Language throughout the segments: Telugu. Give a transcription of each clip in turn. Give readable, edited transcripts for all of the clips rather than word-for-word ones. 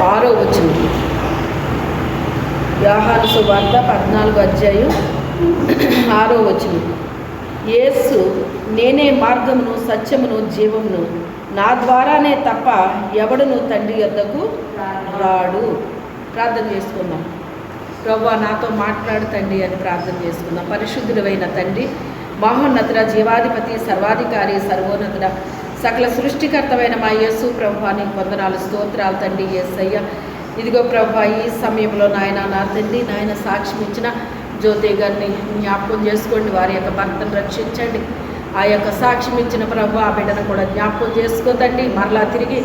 6వ వచనం. యోహాను సువార్త 14వ అధ్యాయం 6వ వచనం. యేసు, నేనే మార్గమును సత్యమును జీవమును, నా ద్వారానే తప్ప ఎవడును తండ్రి యొద్దకు రాడు. ప్రార్థన చేసుకుందాం. ప్రభువా, నాతో మాట్లాడు తండ్రి అని ప్రార్థన చేసుకుందాం. పరిశుద్ధుడైన తండ్రి, మహోన్నతుడ, జీవాధిపతి, సర్వాధికారి, సర్వోన్నతుడ, సకల సృష్టికర్తమైన మా యేసు ప్రభువా, నీకు వందనాలు, స్తోత్రాలు తండ్రి. యేసయ్య, ఇదిగో ప్రభువా, ఈ సమయంలో నాయన, నా తండ్రి నాయన సాక్ష్యం ఇచ్చిన జ్యోతి గారిని జ్ఞాపకం చేసుకోండి. వారి యొక్క భర్తను రక్షించండి. ఆ యొక్క సాక్ష్యం ఇచ్చిన ప్రభువా, ఆ బిడ్డను కూడా జ్ఞాపకం చేసుకోదండి. మరలా తిరిగి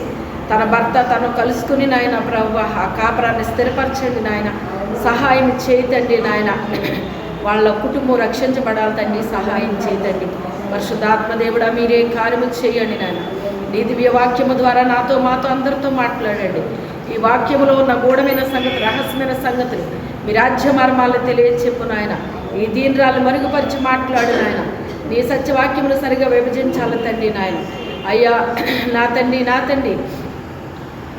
తన భర్త తను కలుసుకుని నాయన ప్రభువా, ఆ కాపురాన్ని స్థిరపరచండి నాయన. సహాయం చేయతండి నాయన. వాళ్ళ కుటుంబం రక్షించబడాలి తండ్రి. సహాయం చేయతండి. పరిశుద్ధాత్మదేవుడా, మీరే కార్యము చేయండి నాయన. నీ దివ్య వాక్యము ద్వారా నాతో మాతో అందరితో మాట్లాడండి. ఈ వాక్యములో ఉన్న గూఢమైన సంగతి, రహస్యమైన సంగతులు, మీ రాజ్య మర్మాలను తెలియచెప్పు నాయన. ఈ దీనరాలు మరుగుపరిచి మాట్లాడు నాయన. నీ సత్యవాక్యమును సరిగా విభజించాలి తండ్రి నాయన. అయ్యా నా తండ్రి, నా తండ్రి,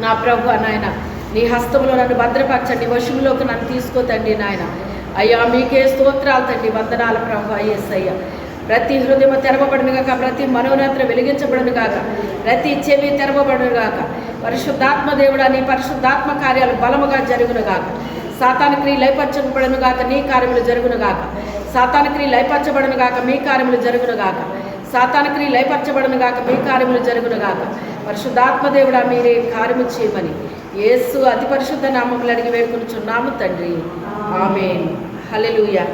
నా ప్రభు నాయన, నీ హస్తములో నన్ను భద్రపరచండి. వశంలోకి నన్ను తీసుకోతండి నాయన. అయ్యా మీకే స్తోత్రాలు తండ్రి. వందనాలు ప్రభు. యేసయ్య, ప్రతి హృదయం తెరవబడును గాక, ప్రతి మనోనేత్ర వెలిగించబడును గాక, ప్రతి చెవి తెరవబడును గాక. పరిశుద్ధాత్మ దేవుడా, నీ పరిశుద్ధాత్మ కార్యాలు బలముగా జరుగును గాక. సాతాను క్రియ లయపరచబడును గాక, నీ కార్యములు జరుగును గాక. సాతాను క్రియ లయపరచబడును గాక, మీ కార్యములు జరుగును గాక. సాతాను క్రియ లయపరచబడును గాక, మీ కార్యములు జరుగును గాక. పరిశుద్ధాత్మ దేవుడా, మీరే కార్యము చేయమని యేసు అతి పరిశుద్ధ నామములు అడిగి వేడుకొనుచున్నాము తండ్రి. ఆమేన్. హల్లెలూయా.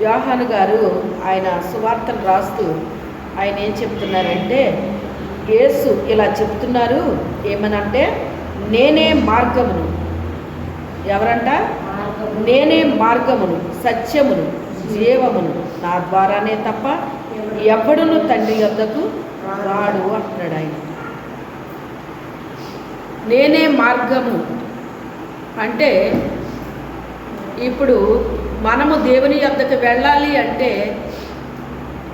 యోహాను గారు ఆయన సువార్తను రాస్తూ ఆయన ఏం చెప్తున్నారంటే, యేసు ఇలా చెప్తున్నారు. ఏమనంటే, నేనే మార్గమును. ఎవరంట? నేనే మార్గమును, సత్యమును, జీవమును, నా ద్వారానే తప్ప ఎవ్వడును తండ్రి యొద్దకు రాడు అంటున్నాడు ఆయన. నేనే మార్గము అంటే, ఇప్పుడు మనము దేవుని యొద్దకు వెళ్ళాలి అంటే,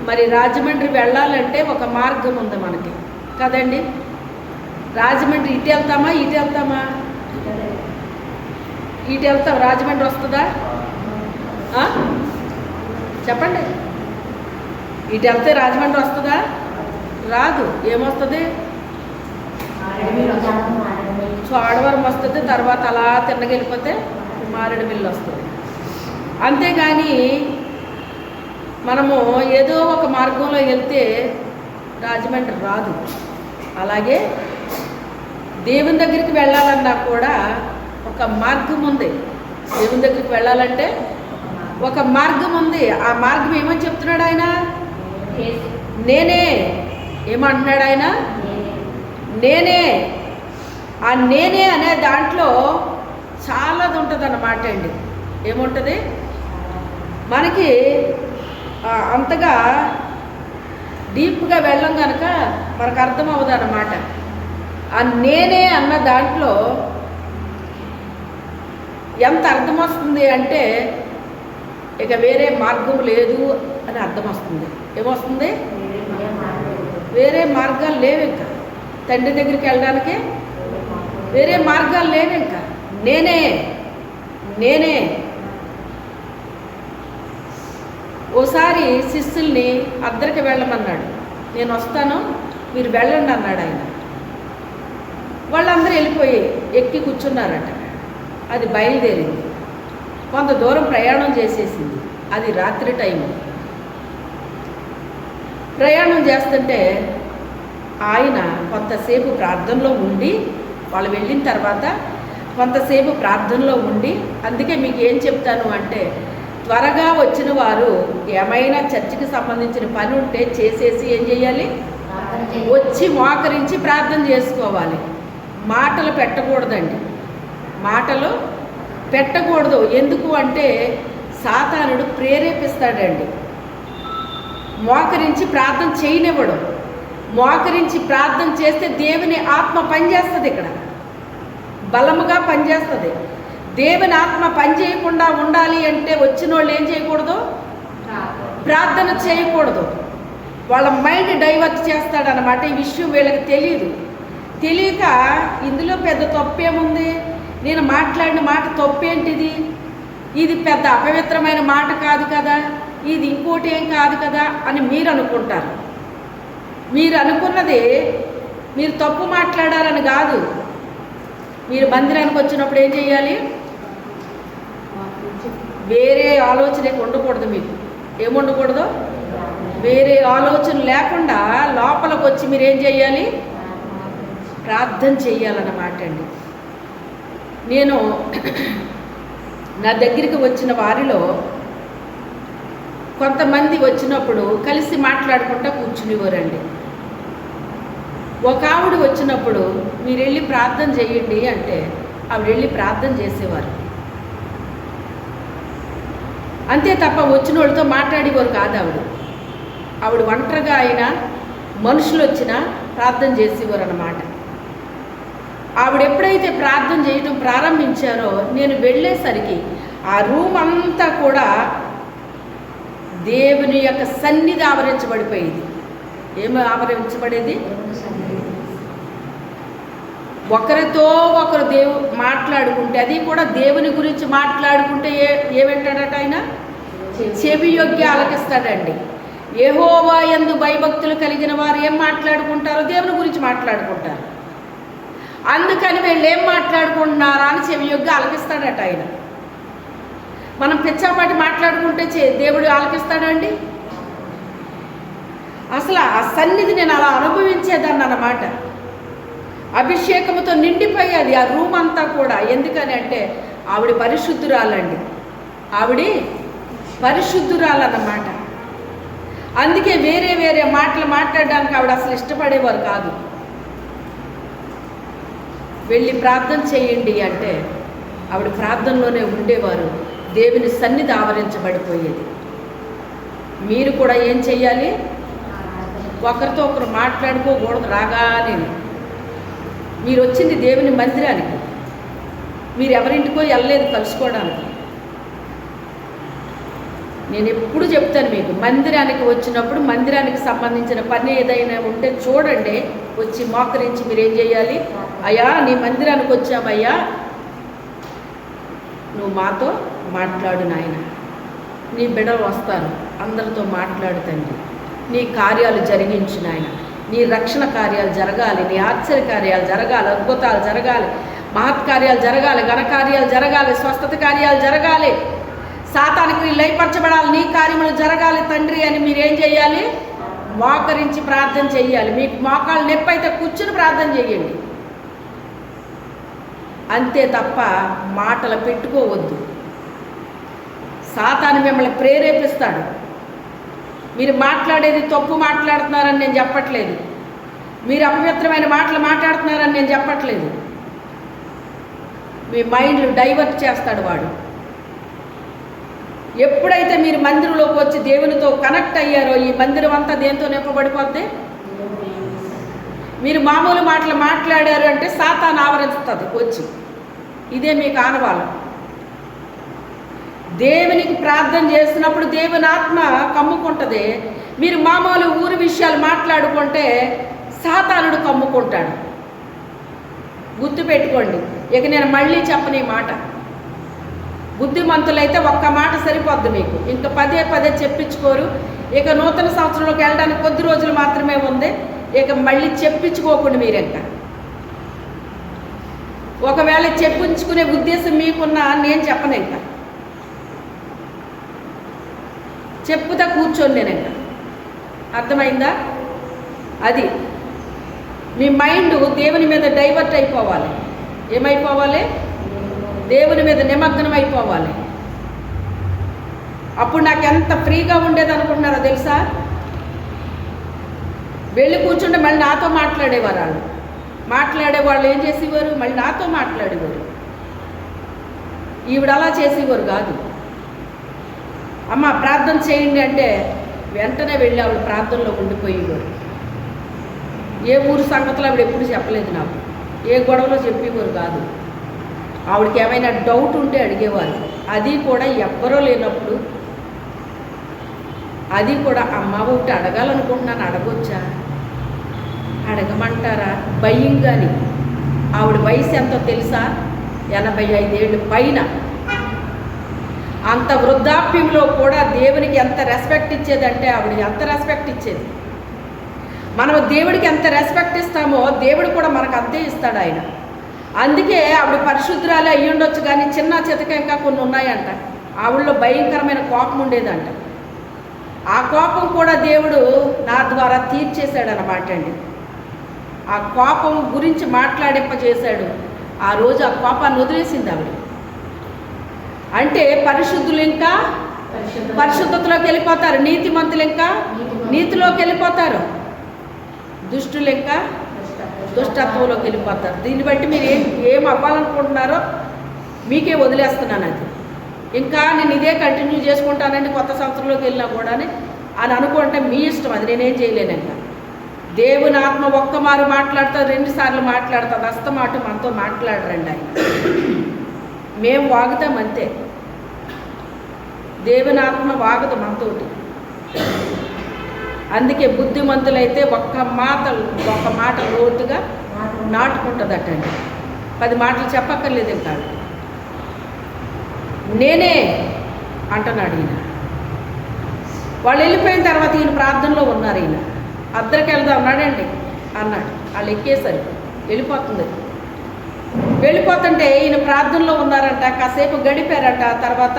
మరి రాజమండ్రి వెళ్ళాలంటే ఒక మార్గం ఉంది మనకి కదండి. రాజమండ్రి ఇటు వెళ్తామా, ఇటు వెళ్తామా? ఇటు వెళ్తాం. రాజమండ్రి వస్తుందా? చెప్పండి. ఇటు వెళ్తే రాజమండ్రి వస్తుందా? రాదు. ఏమొస్తుంది? చోడవరం వస్తుంది. తర్వాత అలా తిన్నగెళ్ళిపోతే మారేడుమిల్లి వస్తుంది. అంతేగాని మనము ఏదో ఒక మార్గంలో వెళ్తే రాజమండ్రి రాదు. అలాగే దేవుని దగ్గరికి వెళ్ళాలన్నా కూడా ఒక మార్గం ఉంది. దేవుని దగ్గరికి వెళ్ళాలంటే ఒక మార్గం ఉంది. ఆ మార్గం ఏమని చెప్తున్నాడు ఆయన? నేనే. ఏమంటున్నాడు ఆయన? నేనే. ఆ నేనే అనే దాంట్లో చాలాది ఉంటుంది అన్నమాట అండి. ఏముంటుంది? మనకి అంతగా డీప్గా వెళ్ళం కనుక మనకు అర్థం అవ్వదు అన్నమాట. ఆ నేనే అన్న దాంట్లో ఎంత అర్థం వస్తుంది అంటే, ఇక వేరే మార్గం లేదు అని అర్థం వస్తుంది. ఏమొస్తుంది? వేరే మార్గాలు లేవు. ఇంకా తండ్రి దగ్గరికి వెళ్ళడానికి వేరే మార్గాలు లేవు. ఇంకా నేనే. నేనే. ఓసారి శిష్యుల్ని అద్దరికి వెళ్ళమన్నాడు. నేను వస్తాను, మీరు వెళ్ళండి అన్నాడు ఆయన. వాళ్ళందరూ వెళ్ళిపోయి ఎక్కి కూర్చున్నారట. అది బయలుదేరింది. కొంత దూరం ప్రయాణం చేసేసింది. అది రాత్రి టైము. ప్రయాణం చేస్తుంటే ఆయన కొంతసేపు ప్రార్థనలో ఉండి, వాళ్ళు వెళ్ళిన తర్వాత కొంతసేపు ప్రార్థనలో ఉండి, అందుకే మీకు ఏం చెప్తాను అంటే, త్వరగా వచ్చిన వారు ఏమైనా చర్చికి సంబంధించిన పని ఉంటే చేసేసి ఏం చేయాలి? వచ్చి మోకరించి ప్రార్థన చేసుకోవాలి. మాటలు పెట్టకూడదండి. మాటలు పెట్టకూడదు. ఎందుకు అంటే సాతానుడు ప్రేరేపిస్తాడండి. మోకరించి ప్రార్థన చేయనివ్వడు. మోకరించి ప్రార్థన చేస్తే దేవుని ఆత్మ పనిచేస్తుంది. ఇక్కడ బలముగా పనిచేస్తుంది. దేవుని ఆత్మ పని చేయకుండా ఉండాలి అంటే వచ్చిన వాళ్ళు ఏం చేయకూడదు? ప్రార్థన చేయకూడదు. వాళ్ళ మైండ్ డైవర్ట్ చేస్తాడనమాట. ఈ విషయం వీళ్ళకి తెలియదు. తెలియక ఇందులో పెద్ద తప్పేముంది, నేను మాట్లాడిన మాట తప్పేంటిది, ఇది పెద్ద అపవిత్రమైన మాట కాదు కదా, ఇది ఇంకోటి ఏం కాదు కదా అని మీరు అనుకుంటారు. మీరు అనుకున్నది మీరు తప్పు మాట్లాడాలని కాదు. మీరు మందిరానికి వచ్చినప్పుడు ఏం చేయాలి? వేరే ఆలోచన ఉండకూడదు. మీకు ఏముండకూడదు? వేరే ఆలోచన లేకుండా లోపలికి వచ్చి మీరు ఏం చేయాలి? ప్రార్థన చెయ్యాలన్నమాట అండి. నేను నా దగ్గరికి వచ్చిన వారిలో కొంతమంది వచ్చినప్పుడు కలిసి మాట్లాడుకుంటూ కూర్చునేవారండి. ఒక ఆవిడ వచ్చినప్పుడు మీరు వెళ్ళి ప్రార్థన చేయండి అంటే ఆవిడ వెళ్ళి ప్రార్థన చేసేవారు. అంతే తప్ప వచ్చిన వాళ్ళతో మాట్లాడేవారు కాదు. ఆవిడ ఒంటరిగా అయినా మనుషులు వచ్చినా ప్రార్థన చేసేవారు అన్నమాట. ఆవిడ ఎప్పుడైతే ప్రార్థన చేయటం ప్రారంభించారో నేను వెళ్ళేసరికి ఆ రూమ్ అంతా కూడా దేవుని యొక్క సన్నిధి ఆవరించబడిపోయేది. ఏమి ఆవరించబడేది? ఒకరితో ఒకరు మాట్లాడుకుంటే, అది కూడా దేవుని గురించి మాట్లాడుకుంటే ఏమింటాడట ఆయన? చెవి యొగ్గి ఆలకిస్తాడండి. యెహోవా యందు భయభక్తులు కలిగిన వారు ఏం మాట్లాడుకుంటారో దేవుని గురించి మాట్లాడుకుంటారు. అందుకని వీళ్ళు ఏం మాట్లాడుకుంటున్నారా అని చెవి యొగ్గి ఆలకిస్తాడట ఆయన. మనం పిచ్చాపాటి మాట్లాడుకుంటే దేవుడు ఆలకిస్తాడండి? అసలు ఆ సన్నిధి నేను అలా అనుభవించేదాన్ని అన్నమాట. అభిషేకంతో నిండిపోయేది ఆ రూమ్ అంతా కూడా. ఎందుకని అంటే ఆవిడ పరిశుద్ధురాలండి. ఆవిడ పరిశుద్ధురాలన్నమాట. అందుకే వేరే వేరే మాటలు మాట్లాడడానికి ఆవిడ అసలు ఇష్టపడేవారు కాదు. వెళ్ళి ప్రార్థన చేయండి అంటే ఆవిడ ప్రార్థనలోనే ఉండేవారు. దేవుని సన్నిధి ఆవరించబడిపోయేది. మీరు కూడా ఏం చెయ్యాలి? ఒకరితో ఒకరు మాట్లాడుకోకూడదు. రాగానే మీరు వచ్చింది దేవుని మందిరానికి, మీరు ఎవరింటికో వెళ్ళలేదు కలుసుకోవడానికి. నేను ఎప్పుడు చెప్తాను మీకు, మందిరానికి వచ్చినప్పుడు మందిరానికి సంబంధించిన పని ఏదైనా ఉంటే చూడండి, వచ్చి మోకరించి మీరు ఏం చేయాలి? అయ్యా నీ మందిరానికి వచ్చామయ్యా, నువ్వు మాతో మాట్లాడు నాయన, నీ బిడ్డలు వస్తారు, అందరితో మాట్లాడు తండ్రి, నీ కార్యాలు జరిగించు నాయన, నీ రక్షణ కార్యాలు జరగాలి, నీ ఆశ్చర్య కార్యాలు జరగాలి, అద్భుతాలు జరగాలి, మహత్కార్యాలు జరగాలి, ఘనకార్యాలు జరగాలి, స్వస్థత కార్యాలు జరగాలి, సాతానికి లయపరచబడాలి, నీ కార్యములు జరగాలి తండ్రి అని మీరేం చేయాలి? మోకరించి ప్రార్థన చెయ్యాలి. మీకు మోకాళ్ళు నొప్పి అయితే కూర్చుని ప్రార్థన చేయండి. అంతే తప్ప మాటలు పెట్టుకోవద్దు. సాతాను మిమ్మల్ని ప్రేరేపిస్తాడు. మీరు మాట్లాడేది తప్పు మాట్లాడుతున్నారని నేను చెప్పట్లేదు, మీరు అపవిత్రమైన మాటలు మాట్లాడుతున్నారని నేను చెప్పట్లేదు. మీ మైండ్లు డైవర్ట్ చేస్తాడు వాడు. ఎప్పుడైతే మీరు మందిరంలోకి వచ్చి దేవునితో కనెక్ట్ అయ్యారో ఈ మందిరం అంతా దేంతో నింపబడిపోద్ది? మీరు మామూలు మాటలు మాట్లాడారు అంటే సాతాను ఆవరిస్తుంది వచ్చి. ఇదే మీకు ఆనవాళ్ళం. దేవునికి ప్రార్థన చేసినప్పుడు దేవుని ఆత్మ కమ్ముకుంటుంది. మీరు మామూలు ఊరి విషయాలు మాట్లాడుకుంటే సాతానుడు కమ్ముకుంటాడు. గుర్తుపెట్టుకోండి. ఇక నేను మళ్ళీ చెప్పని మాట, బుద్ధిమంతులైతే ఒక్క మాట సరిపోద్ది మీకు, ఇంకా పదే పదే చెప్పించుకోరు. ఇక నూతన సంవత్సరంలోకి వెళ్ళడానికి కొద్ది రోజులు మాత్రమే ఉంది, ఇక మళ్ళీ చెప్పించుకోకుండా మీరు ఇంకా. ఒకవేళ చెప్పించుకునే ఉద్దేశం మీకున్నా నేను చెప్పను, ఇంకా చెప్పుతా కూర్చోండి నేను ఇంకా. అర్థమైందా? అది మీ మైండ్ దేవుని మీద డైవర్ట్ అయిపోవాలి. ఏమైపోవాలి? దేవుని మీద నిమగ్నం అయిపోవాలి. అప్పుడు నాకు ఎంత ఫ్రీగా ఉండేది అనుకుంటున్నారో తెలుసా? వెళ్ళి కూర్చుంటే మళ్ళీ నాతో మాట్లాడేవాళ్ళు ఏం చేసేవారు? మళ్ళీ నాతో మాట్లాడేవారు. ఈవిడ అలా చేసేవారు కాదు. అమ్మ ప్రార్థన చేయండి అంటే వెంటనే వెళ్ళి ఆవిడ ప్రార్థనలో ఉండిపోయేవారు. ఏ ఊరు సంగతులు ఆవిడ ఎప్పుడు చెప్పలేదు నాకు, ఏ గొడవలో చెప్పేవారు కాదు. ఆవిడకి ఏమైనా డౌట్ ఉంటే అడిగేవారు. అది కూడా ఎవ్వరో లేనప్పుడు, అది కూడా అమ్మ ఒకటి అడగాలనుకుంటున్నాను, అడగొచ్చా అడగమంటారా? భయంగాని. ఆవిడ వయసు ఎంతో తెలుసా? 85 ఏళ్ళు పైన. అంత వృద్ధాప్యంలో కూడా దేవునికి ఎంత రెస్పెక్ట్ ఇచ్చేదంటే ఆవిడ ఎంత రెస్పెక్ట్ ఇచ్చేది. మనం దేవుడికి ఎంత రెస్పెక్ట్ ఇస్తామో దేవుడు కూడా మనకు అంతే ఇస్తాడు ఆయన. అందుకే ఆవిడ పరిశుద్ధురాలే అయ్యి ఉండొచ్చు, కానీ చిన్న చితక ఇంకా కొన్ని ఉన్నాయంట. ఆవిడలో భయంకరమైన కోపం ఉండేదంట. ఆ కోపం కూడా దేవుడు నా ద్వారా తీర్చేశాడనమాట అండి. ఆ కోపం గురించి మాట్లాడింపజేశాడు. ఆ రోజు ఆ కోపాన్ని వదిలేసింది ఆవిడ. అంటే పరిశుద్ధులు ఇంకా పరిశుద్ధతలోకి వెళ్ళిపోతారు, నీతిమంతులు ఇంకా నీతిలోకి వెళ్ళిపోతారు, దుష్టులు ఇంకా దుష్టత్వంలోకి వెళ్ళిపోతారు. దీన్ని బట్టి మీరు ఏం అవ్వాలనుకుంటున్నారో మీకే వదిలేస్తున్నాను. అది ఇంకా నేను ఇదే కంటిన్యూ చేసుకుంటానండి కొత్త సంవత్సరంలోకి వెళ్ళినా కూడా అని అనుకుంటే మీ ఇష్టం. అది నేనేం చేయలేను. ఇంకా దేవుని ఆత్మ ఒక్కమారు మాట్లాడుతుంది, 2 సార్లు మాట్లాడుతుంది, అస్తమాట మనతో మాట్లాడరండి ఆయన. మేము వాగుతాం అంతే, దేవుని ఆత్మ వాగదు మనతోటి. అందుకే బుద్ధిమంతులైతే ఒక్క మాట లోతుగా నాటుకుంటుందటండి. 10 మాటలు చెప్పక్కర్లేదు. ఇంకా నేనే అంటున్నాడు ఈయన. వాళ్ళు వెళ్ళిపోయిన తర్వాత ఈయన ప్రార్థనలో ఉన్నారు. ఈయన అద్దరికి వెళ్దాం అన్నాడండి అన్నాడు. వాళ్ళు ఎక్కేసరి వెళ్ళిపోతుంటే ఈయన ప్రార్థనలో ఉన్నారంట. కాసేపు గడిపారంట. తర్వాత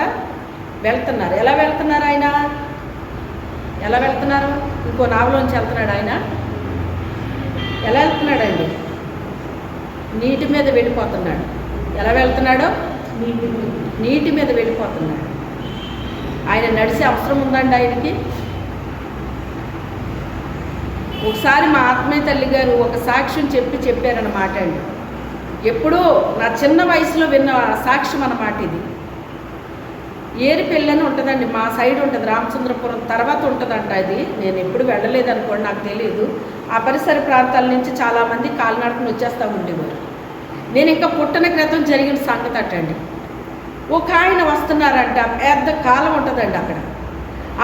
వెళ్తున్నారు. ఎలా వెళ్తున్నారు ఆయన? ఎలా వెళ్తున్నారు? ఇంకో నావలోంచి వెళ్తున్నాడు ఆయన. ఎలా వెళ్తున్నాడండి? నీటి మీద వెళ్ళిపోతున్నాడు. ఎలా వెళ్తున్నాడో నీటి మీద వెళ్ళిపోతున్నాడు. ఆయన నడిచే అవసరం ఉందండి ఆయనకి? ఒకసారి మా ఆత్మీయ తల్లి గారు ఒక సాక్ష్యం చెప్పారన్నమాట అండి. ఎప్పుడూ నా చిన్న వయసులో విన్న సాక్ష్యం అన్నమాట ఇది. ఏరిపెళ్ళి అని ఉంటుందండి, మా సైడ్ ఉంటుంది, రామచంద్రపురం తర్వాత ఉంటుందంట. అది నేను ఎప్పుడు వెళ్ళలేదు అనుకోండి, నాకు తెలియదు. ఆ పరిసర ప్రాంతాల నుంచి చాలామంది కాలినడకను వచ్చేస్తూ ఉండేవారు. నేను ఇంకా పుట్టన క్రితం జరిగిన సంగతి అట్టండి. ఒక ఆయన వస్తున్నారంట. పెద్ద కాలం ఉంటుందండి అక్కడ.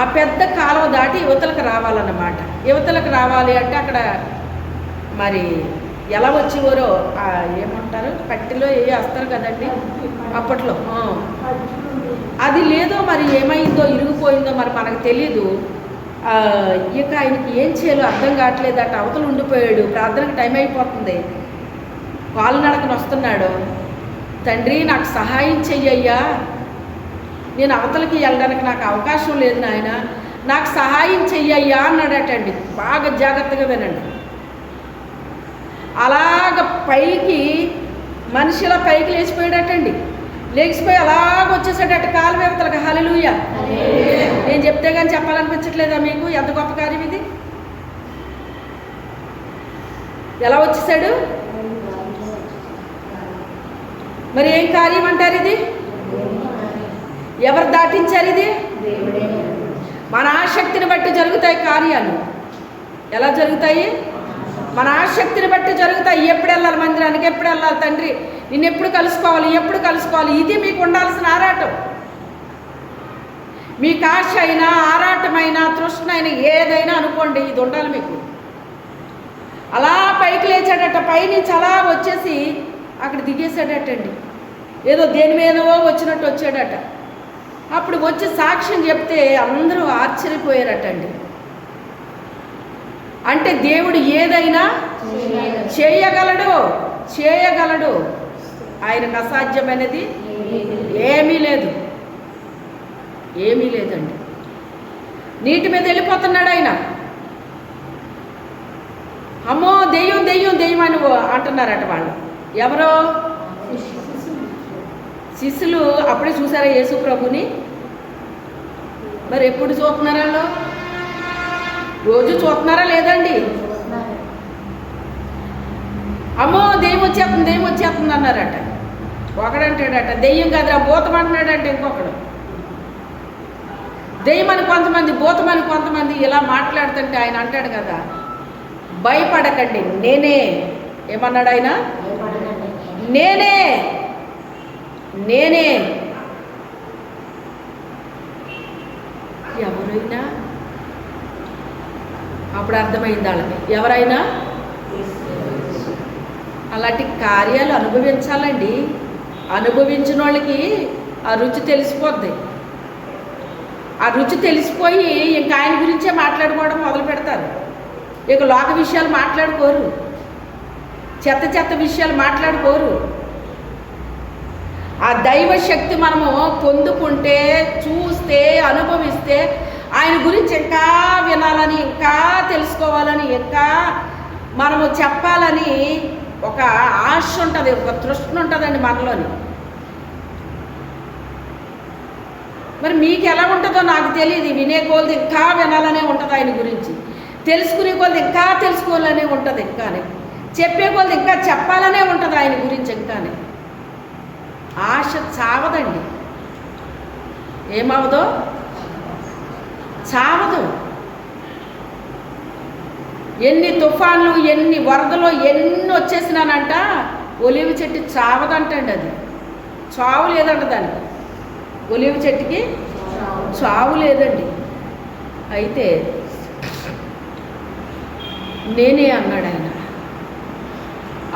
ఆ పెద్ద కాలువ దాటి యువతలకు రావాలన్నమాట. యువతలకు రావాలి అంటే అక్కడ మరి ఎలా వచ్చేవారో ఏమంటారు, పట్టిలో వేస్తారు కదండి అప్పట్లో. అది లేదో మరి ఏమైందో, ఇరిగిపోయిందో మరి మనకు తెలీదు. ఇక ఆయనకి ఏం చేయాలో అర్థం కావట్లేదట. అవతలు ఉండిపోయాడు. ప్రార్థనకి టైం అయిపోతుంది. కాలినడకన వస్తున్నాడు. తండ్రి నాకు సహాయం చెయ్యయ్యా, నేను అవతలకి వెళ్ళడానికి నాకు అవకాశం లేదు నాయన, నాకు సహాయం చెయ్యయ్యా అన్నాడటండి. బాగా జాగ్రత్తగా వినండి. అలాగ పైకి మనిషిలా పైకి లేచిపోయాడటండి. లేచిపోయి అలాగ వచ్చేసాడట కాలు వేవతలకు. హల్లెలూయా. నేను చెప్తే కానీ చెప్పాలనిపించట్లేదా మీకు? ఎంత గొప్ప కార్యం ఇది! ఎలా వచ్చేసాడు? మరి ఏం కార్యం అంటారు ఇది? ఎవరు దాటించారు ఇది? మన ఆసక్తిని బట్టి జరుగుతాయి కార్యాలు. ఎలా జరుగుతాయి? మన ఆసక్తిని బట్టి జరుగుతాయి. ఎప్పుడు వెళ్ళాలి మందిరానికి, ఎప్పుడు వెళ్ళాలి తండ్రి, నిన్ను ఎప్పుడు కలుసుకోవాలి, ఎప్పుడు కలుసుకోవాలి, ఇది మీకు ఉండాల్సిన ఆరాటం. మీకు ఆశ అయినా, ఆరాటమైనా, తృష్ణ అయినా, ఏదైనా అనుకోండి, ఇది ఉండాలి మీకు. అలా పైకి లేచాడట. పైనుంచి అలా వచ్చేసి అక్కడ దిగేశాడటండి. ఏదో దేని మీదో వచ్చినట్టు వచ్చాడట. అప్పుడు వచ్చి సాక్ష్యం చెప్తే అందరూ ఆశ్చర్యపోయారటండి. అంటే దేవుడు ఏదైనా చేయగలడు. ఆయనకు అసాధ్యమైనది ఏమీ లేదండి. నీటి మీద వెళ్ళిపోతున్నాడు ఆయన. అమ్మో దెయ్యం దెయ్యం దెయ్యం అని అంటున్నారట వాళ్ళు. ఎవరో శిష్యులు. అప్పుడే చూసారా యేసు ప్రభుని? మరి ఎప్పుడు చూస్తున్నారా? వాళ్ళు రోజు చూస్తున్నారా లేదండి? అమ్మో దెయ్యం వచ్చేస్తుంది అన్నారట. ఒకడంటాడట దెయ్యం కాదురా భూతం అంటున్నాడంట. ఇంకొకడు దెయ్యం అని కొంతమంది, భూతం అని కొంతమంది ఇలా మాట్లాడుతుంటే ఆయన అంటాడు కదా, భయపడకండి నేనే. ఏమన్నాడు ఆయన? నేనే. ఎవరైనా అప్పుడు అర్థమైంది వాళ్ళకి. ఎవరైనా అలాంటి కార్యాలు అనుభవించాలండి. అనుభవించిన వాళ్ళకి ఆ రుచి తెలిసిపోద్ది. ఆ రుచి తెలిసిపోయి ఇంకా ఆయన గురించే మాట్లాడుకోవడం మొదలు పెడతారు. ఇక లోక విషయాలు మాట్లాడుకోరు, చెత్త చెత్త విషయాలు మాట్లాడుకోరు. ఆ దైవ శక్తి మనము పొందుకుంటే, చూస్తే, అనుభవిస్తే ఆయన గురించి ఇంకా వినాలని, ఇంకా తెలుసుకోవాలని, ఇంకా మనము చెప్పాలని ఒక ఆశ ఉంటుంది, ఒక తృష్ణ ఉంటుందండి మనలోని. మరి మీకు ఎలా ఉంటుందో నాకు తెలియదు. వినే కొలది ఇంకా వినాలనే ఉంటుంది ఆయన గురించి, తెలుసుకునే కొలది ఇంకా తెలుసుకోవాలనే ఉంటుంది, ఇంకానే చెప్పే కొలది ఇంకా చెప్పాలనే ఉంటుంది ఆయన గురించి. ఇంకానే ఆశ చావదండి. ఏమవదో? చావదు. ఎన్ని తుఫాన్లు, ఎన్ని వరదలు, ఎన్ని వచ్చేసినానంట ఒలివ చెట్టు చావదంటండి. అది చావు లేదంట దానికి. ఒలివ చెట్టుకి చావు లేదండి. అయితే నేనే అన్నాడు ఆయన.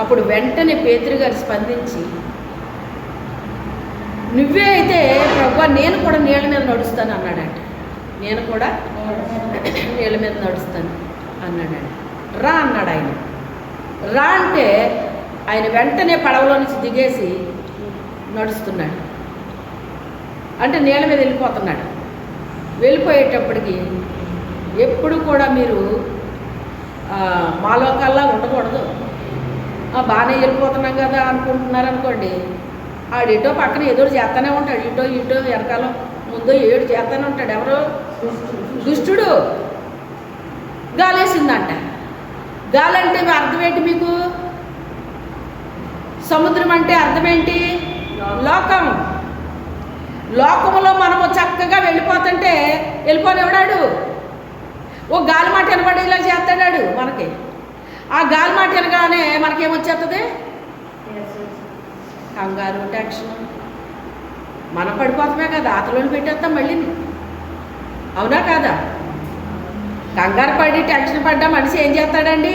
అప్పుడు వెంటనే పేతురు గారు స్పందించి, నువ్వే అయితే ప్రభువా నేను కూడా నీళ్ళ మీద నడుస్తాను అన్నాడంట. నేను కూడా నీళ్ళ మీద నడుస్తాను అన్నాడండి. రా అన్నాడు ఆయన. రా అంటే ఆయన వెంటనే పడవలో నుంచి దిగేసి నడుస్తున్నాడు. అంటే నీళ్ళ మీద వెళ్ళిపోతున్నాడు. వెళ్ళిపోయేటప్పటికి ఎప్పుడు కూడా మీరు మాలోకల్లా ఉండకూడదు. బాగానే వెళ్ళిపోతున్నాం కదా అనుకుంటున్నారు అనుకోండి, ఆడిటో పక్కన ఏదో చేస్తూనే ఉంటాడు. ఇటో ఇటో వెనకాల ముందో ఏడు చేస్తూనే ఉంటాడు. ఎవరు? దుష్టుడు. గాలేసిందంట. గాలి అంటే అర్థం ఏంటి మీకు? సముద్రం అంటే అర్థం ఏంటి? లోకం. లోకంలో మనము చక్కగా వెళ్ళిపోతుంటే వెళ్ళిపోనివ్వడాడు. ఓ గాలి మాట వినబడి ఇలా చేస్తాడాడు మనకి. ఆ గాలి మాట వినగానే మనకేమొచ్చేస్తుంది? కంగారు, టెన్షన్. మనం పడిపోతామే కదా, ఆతలోని పెట్టేస్తాం మళ్ళీ. అవునా కాదా? కంగారు పడి టెన్షన్ పడ్డా మనిషి ఏం చేస్తాడండి?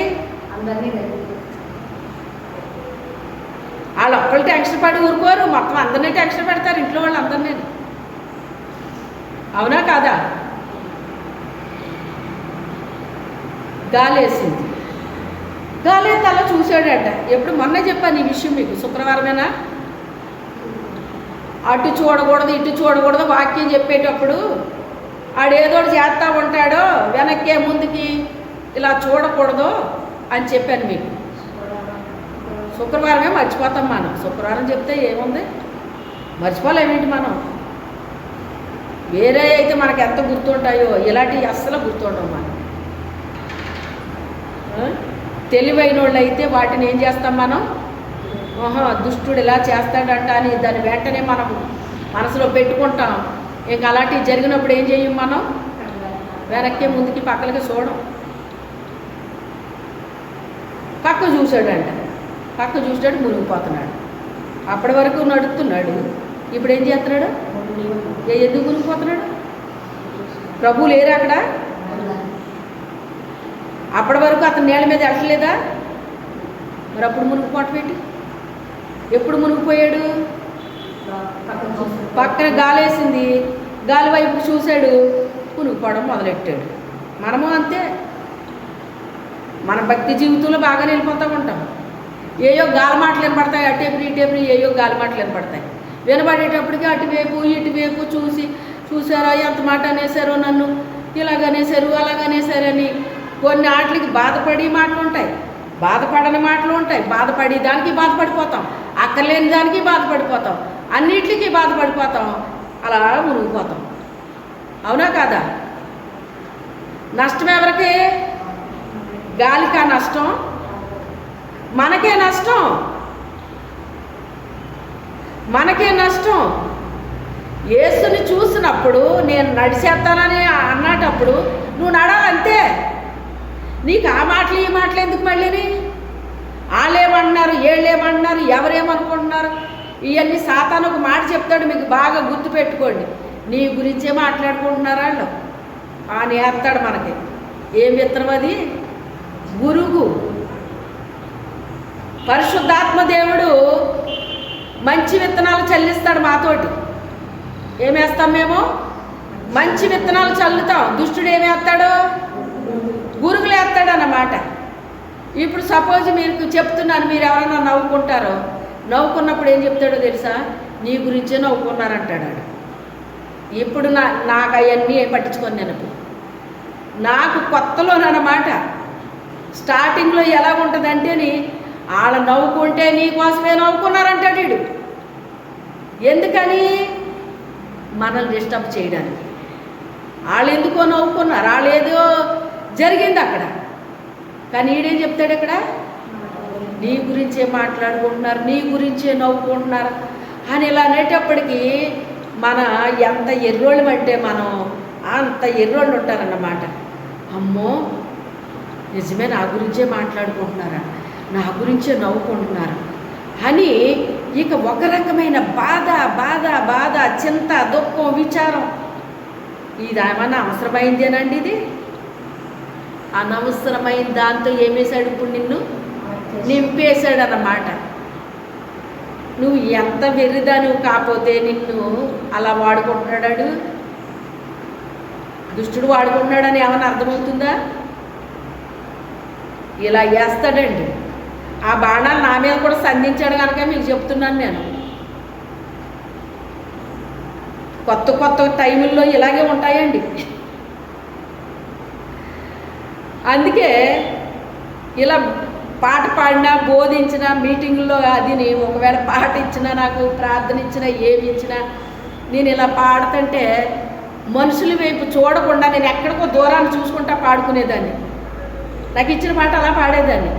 వాళ్ళు ఒక్కళ్ళు టెన్షన్ పడి ఊరుకోరు, మొత్తం అందరినీ టెన్షన్ పెడతారు, ఇంట్లో వాళ్ళు అందరినీ. అవునా కాదా? గాలి వేసింది. గాలి తల చూశాడట. ఎప్పుడు మొన్నే చెప్పాను ఈ విషయం మీకు, శుక్రవారమేనా? అటు చూడకూడదు, ఇటు చూడకూడదు వాక్యం చెప్పేటప్పుడు ఆడేదో చేస్తూ ఉంటాడో వెనక్కే ముందుకి ఇలా చూడకూడదు అని చెప్పాను మీకు. శుక్రవారమే మర్చిపోతాం మనం. శుక్రవారం చెప్తే ఏముంది, మర్చిపోలేమేంటి మనం? వేరే అయితే మనకు ఎంత గుర్తుంటాయో, ఇలాంటివి అస్సలు గుర్తుండవు మనం. తెలివైన వాళ్ళు అయితే వాటిని ఏం చేస్తాం మనం? దుష్టుడు ఇలా చేస్తాడంట అని దాన్ని వెంటనే మనం మనసులో పెట్టుకుంటాం. ఇంకా అలాంటివి జరిగినప్పుడు ఏం చేయం మనం? వెనక్కి ముందుకి పక్కలకి చూడం. పక్క చూశాడంట. పక్క చూసాడు, మునిగిపోతున్నాడు. అప్పటి వరకు నడుస్తున్నాడు, ఇప్పుడు ఏం చేస్తున్నాడు? ఎందుకు మునిగిపోతున్నాడు? ప్రభు లేరు అక్కడ. అప్పటి వరకు అతను నీళ్ళ మీద వెళ్ళలేదా? మరి అప్పుడు మునిగిపోవటం ఏంటి? ఎప్పుడు మునిగిపోయాడు? పక్కన గాలేసింది, గాలి వైపు చూశాడు, మునిగిపోవడం మొదలెట్టాడు. మనము అంతే. మన భక్తి జీవితంలో బాగా వెళ్ళిపోతూ ఉంటాం. ఏయో గాలి మాటలు వినపడతాయి, అటేపుని ఇటేపుని ఏయో గాలి మాటలు వినపడతాయి. వినబడేటప్పటికి అటువైపు ఇటువైపు చూసారా ఎంత మాట అనేసారో, నన్ను ఇలాగనేసారు అలాగనేసారని కొన్ని ఆటలకి బాధపడి మాటలు ఉంటాయి, బాధపడని మాటలు ఉంటాయి. బాధపడి దానికి బాధపడిపోతాం, అక్కర్లేని దానికి బాధపడిపోతాం, అన్నిటికీ బాధపడిపోతాం, అలా మునిగిపోతాం. అవునా కాదా? నష్టం ఎవరికి? గాలికా నష్టం, మనకే నష్టం, మనకే నష్టం. యేసుని చూసినప్పుడు నేను నడిచేస్తానని అన్నటప్పుడు నువ్వు నడాలంతే. నీకు ఆ మాటలు ఈ మాటలు ఎందుకు మళ్ళీని? వాళ్ళేమన్నారు, ఏళ్ళేమన్నారు, ఎవరేమనుకుంటున్నారు, ఇవన్నీ సాతాను ఒక మాట చెప్తాడు, మీకు బాగా గుర్తుపెట్టుకోండి. నీ గురించే మాట్లాడుకుంటున్నారు వాళ్ళు. ఆ నేస్తాడు మనకి. ఏం విత్తనం అది? గురుగు. పరిశుద్ధాత్మ దేవుడు మంచి విత్తనాలు చల్లిస్తాడు మాతోటి. ఏమేస్తాం మేము? మంచి విత్తనాలు చల్లుతాం. దుష్టుడు ఏమేస్తాడు? గురుగులు వేస్తాడు అన్నమాట. ఇప్పుడు సపోజ్ మీకు చెప్తున్నాను, మీరు ఎవరైనా నవ్వుకుంటారో, నవ్వుకున్నప్పుడు ఏం చెప్తాడో తెలుసా? నీ గురించే నవ్వుకున్నారంటాడు. ఇప్పుడు నాకు అవన్నీ ఏం పట్టించుకొని నేను, నాకు కొత్తలోనమాట. స్టార్టింగ్లో ఎలా ఉంటుందంటే వాళ్ళ నవ్వుకుంటే నీకోసమే నవ్వుకున్నారంటాడు వీడు. ఎందుకని? మనల్ని డిస్టర్బ్ చేయడానికి. వాళ్ళు ఎందుకో నవ్వుకున్నారు, వాళ్ళు ఏదో జరిగింది అక్కడ. కానీ ఈడేం చెప్తాడు ఇక్కడ? నీ గురించే మాట్లాడుకుంటున్నారు, నీ గురించే నవ్వుకుంటున్నారు అని ఇలా అనేటప్పటికీ మన ఎంత ఎర్రోళ్ళు అంటే మనం అంత ఎర్రోళ్ళు ఉంటారన్నమాట. అమ్మో నిజమే, నా గురించే మాట్లాడుకుంటున్నారా, నా గురించే నవ్వుకుంటున్నారు అని ఇక ఒక రకమైన బాధ బాధ బాధ, చింత, దుఃఖం, విచారం. ఇది ఏమన్నా అవసరమైందేనండి? ఇది అనవసరమైన దాంతో ఏమేశాడు? ఇప్పుడు నిన్ను నింపేశాడు అన్నమాట. నువ్వు ఎంత వెర్రిదా నువ్వు కాకపోతే నిన్ను అలా వాడుకుంటున్నాడు. దుష్టుడు వాడుకుంటున్నాడని ఏమన్నా అర్థమవుతుందా? ఇలా వేస్తాడండి. ఆ బాణాలు నా మీద కూడా సంధించాడు కనుక మీకు చెప్తున్నాను నేను. కొత్త కొత్త టైముల్లో ఇలాగే ఉంటాయండి. అందుకే ఇలా పాట పాడినా, బోధించినా, మీటింగుల్లో అది ఒకవేళ పాట ఇచ్చినా, నాకు ప్రార్థన ఇచ్చినా, ఏమి ఇచ్చినా, నేను ఇలా పాడుతుంటే మనుషుల వైపు చూడకుండా నేను ఎక్కడికో దూరాన్ని చూసుకుంటా పాడుకునేదాన్ని. నాకు ఇచ్చిన పాట అలా పాడేదాన్ని,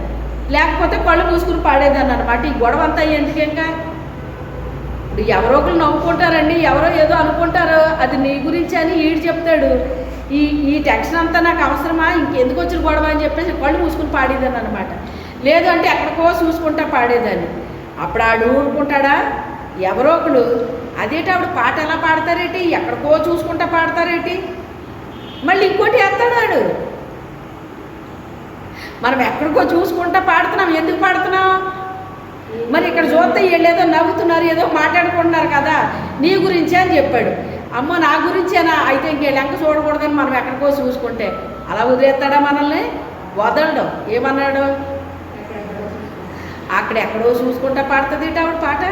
లేకపోతే కళ్ళు మూసుకుని పాడేదాన్ని అన్నమాట. ఈ గొడవ అంతా ఎందుకు? ఇంకా ఇప్పుడు ఎవరో ఒకరు నవ్వుకుంటారండి, ఎవరో ఏదో అనుకుంటారు, అది నీ గురించి అని ఈడు చెప్తాడు. ఈ టెన్షన్ అంతా నాకు అవసరమా, ఇంకెందుకు వచ్చిన గొడవ అని చెప్పేసి కళ్ళు మూసుకుని పాడేదాన్ని అనమాట. లేదు అంటే ఎక్కడికో చూసుకుంటా పాడేదాన్ని. అప్పుడు ఆడు ఊరుకుంటాడా? ఎవరో ఒకడు అదేంటి ఆవిడ పాట ఎలా పాడతారేటి, ఎక్కడికో చూసుకుంటా పాడతారేటి, మళ్ళీ ఇంకోటి వేస్తాడు. మనం ఎక్కడికో చూసుకుంటా పాడుతున్నాం, ఎందుకు పాడుతున్నాం? మరి ఇక్కడ చూస్తే వీళ్ళు ఏదో నవ్వుతున్నారు, ఏదో మాట్లాడుకుంటున్నారు కదా, నీ గురించే అని చెప్పాడు. అమ్మ నా గురించేనా? అయితే ఇంకేళ్ళు ఎంక చూడకూడదని మనం ఎక్కడికో చూసుకుంటే అలా వదిలేస్తాడా మనల్ని? వదలడు. ఏమన్నాడు? అక్కడెక్కడో చూసుకుంటా పాడుతుంది ఆవిడ పాట.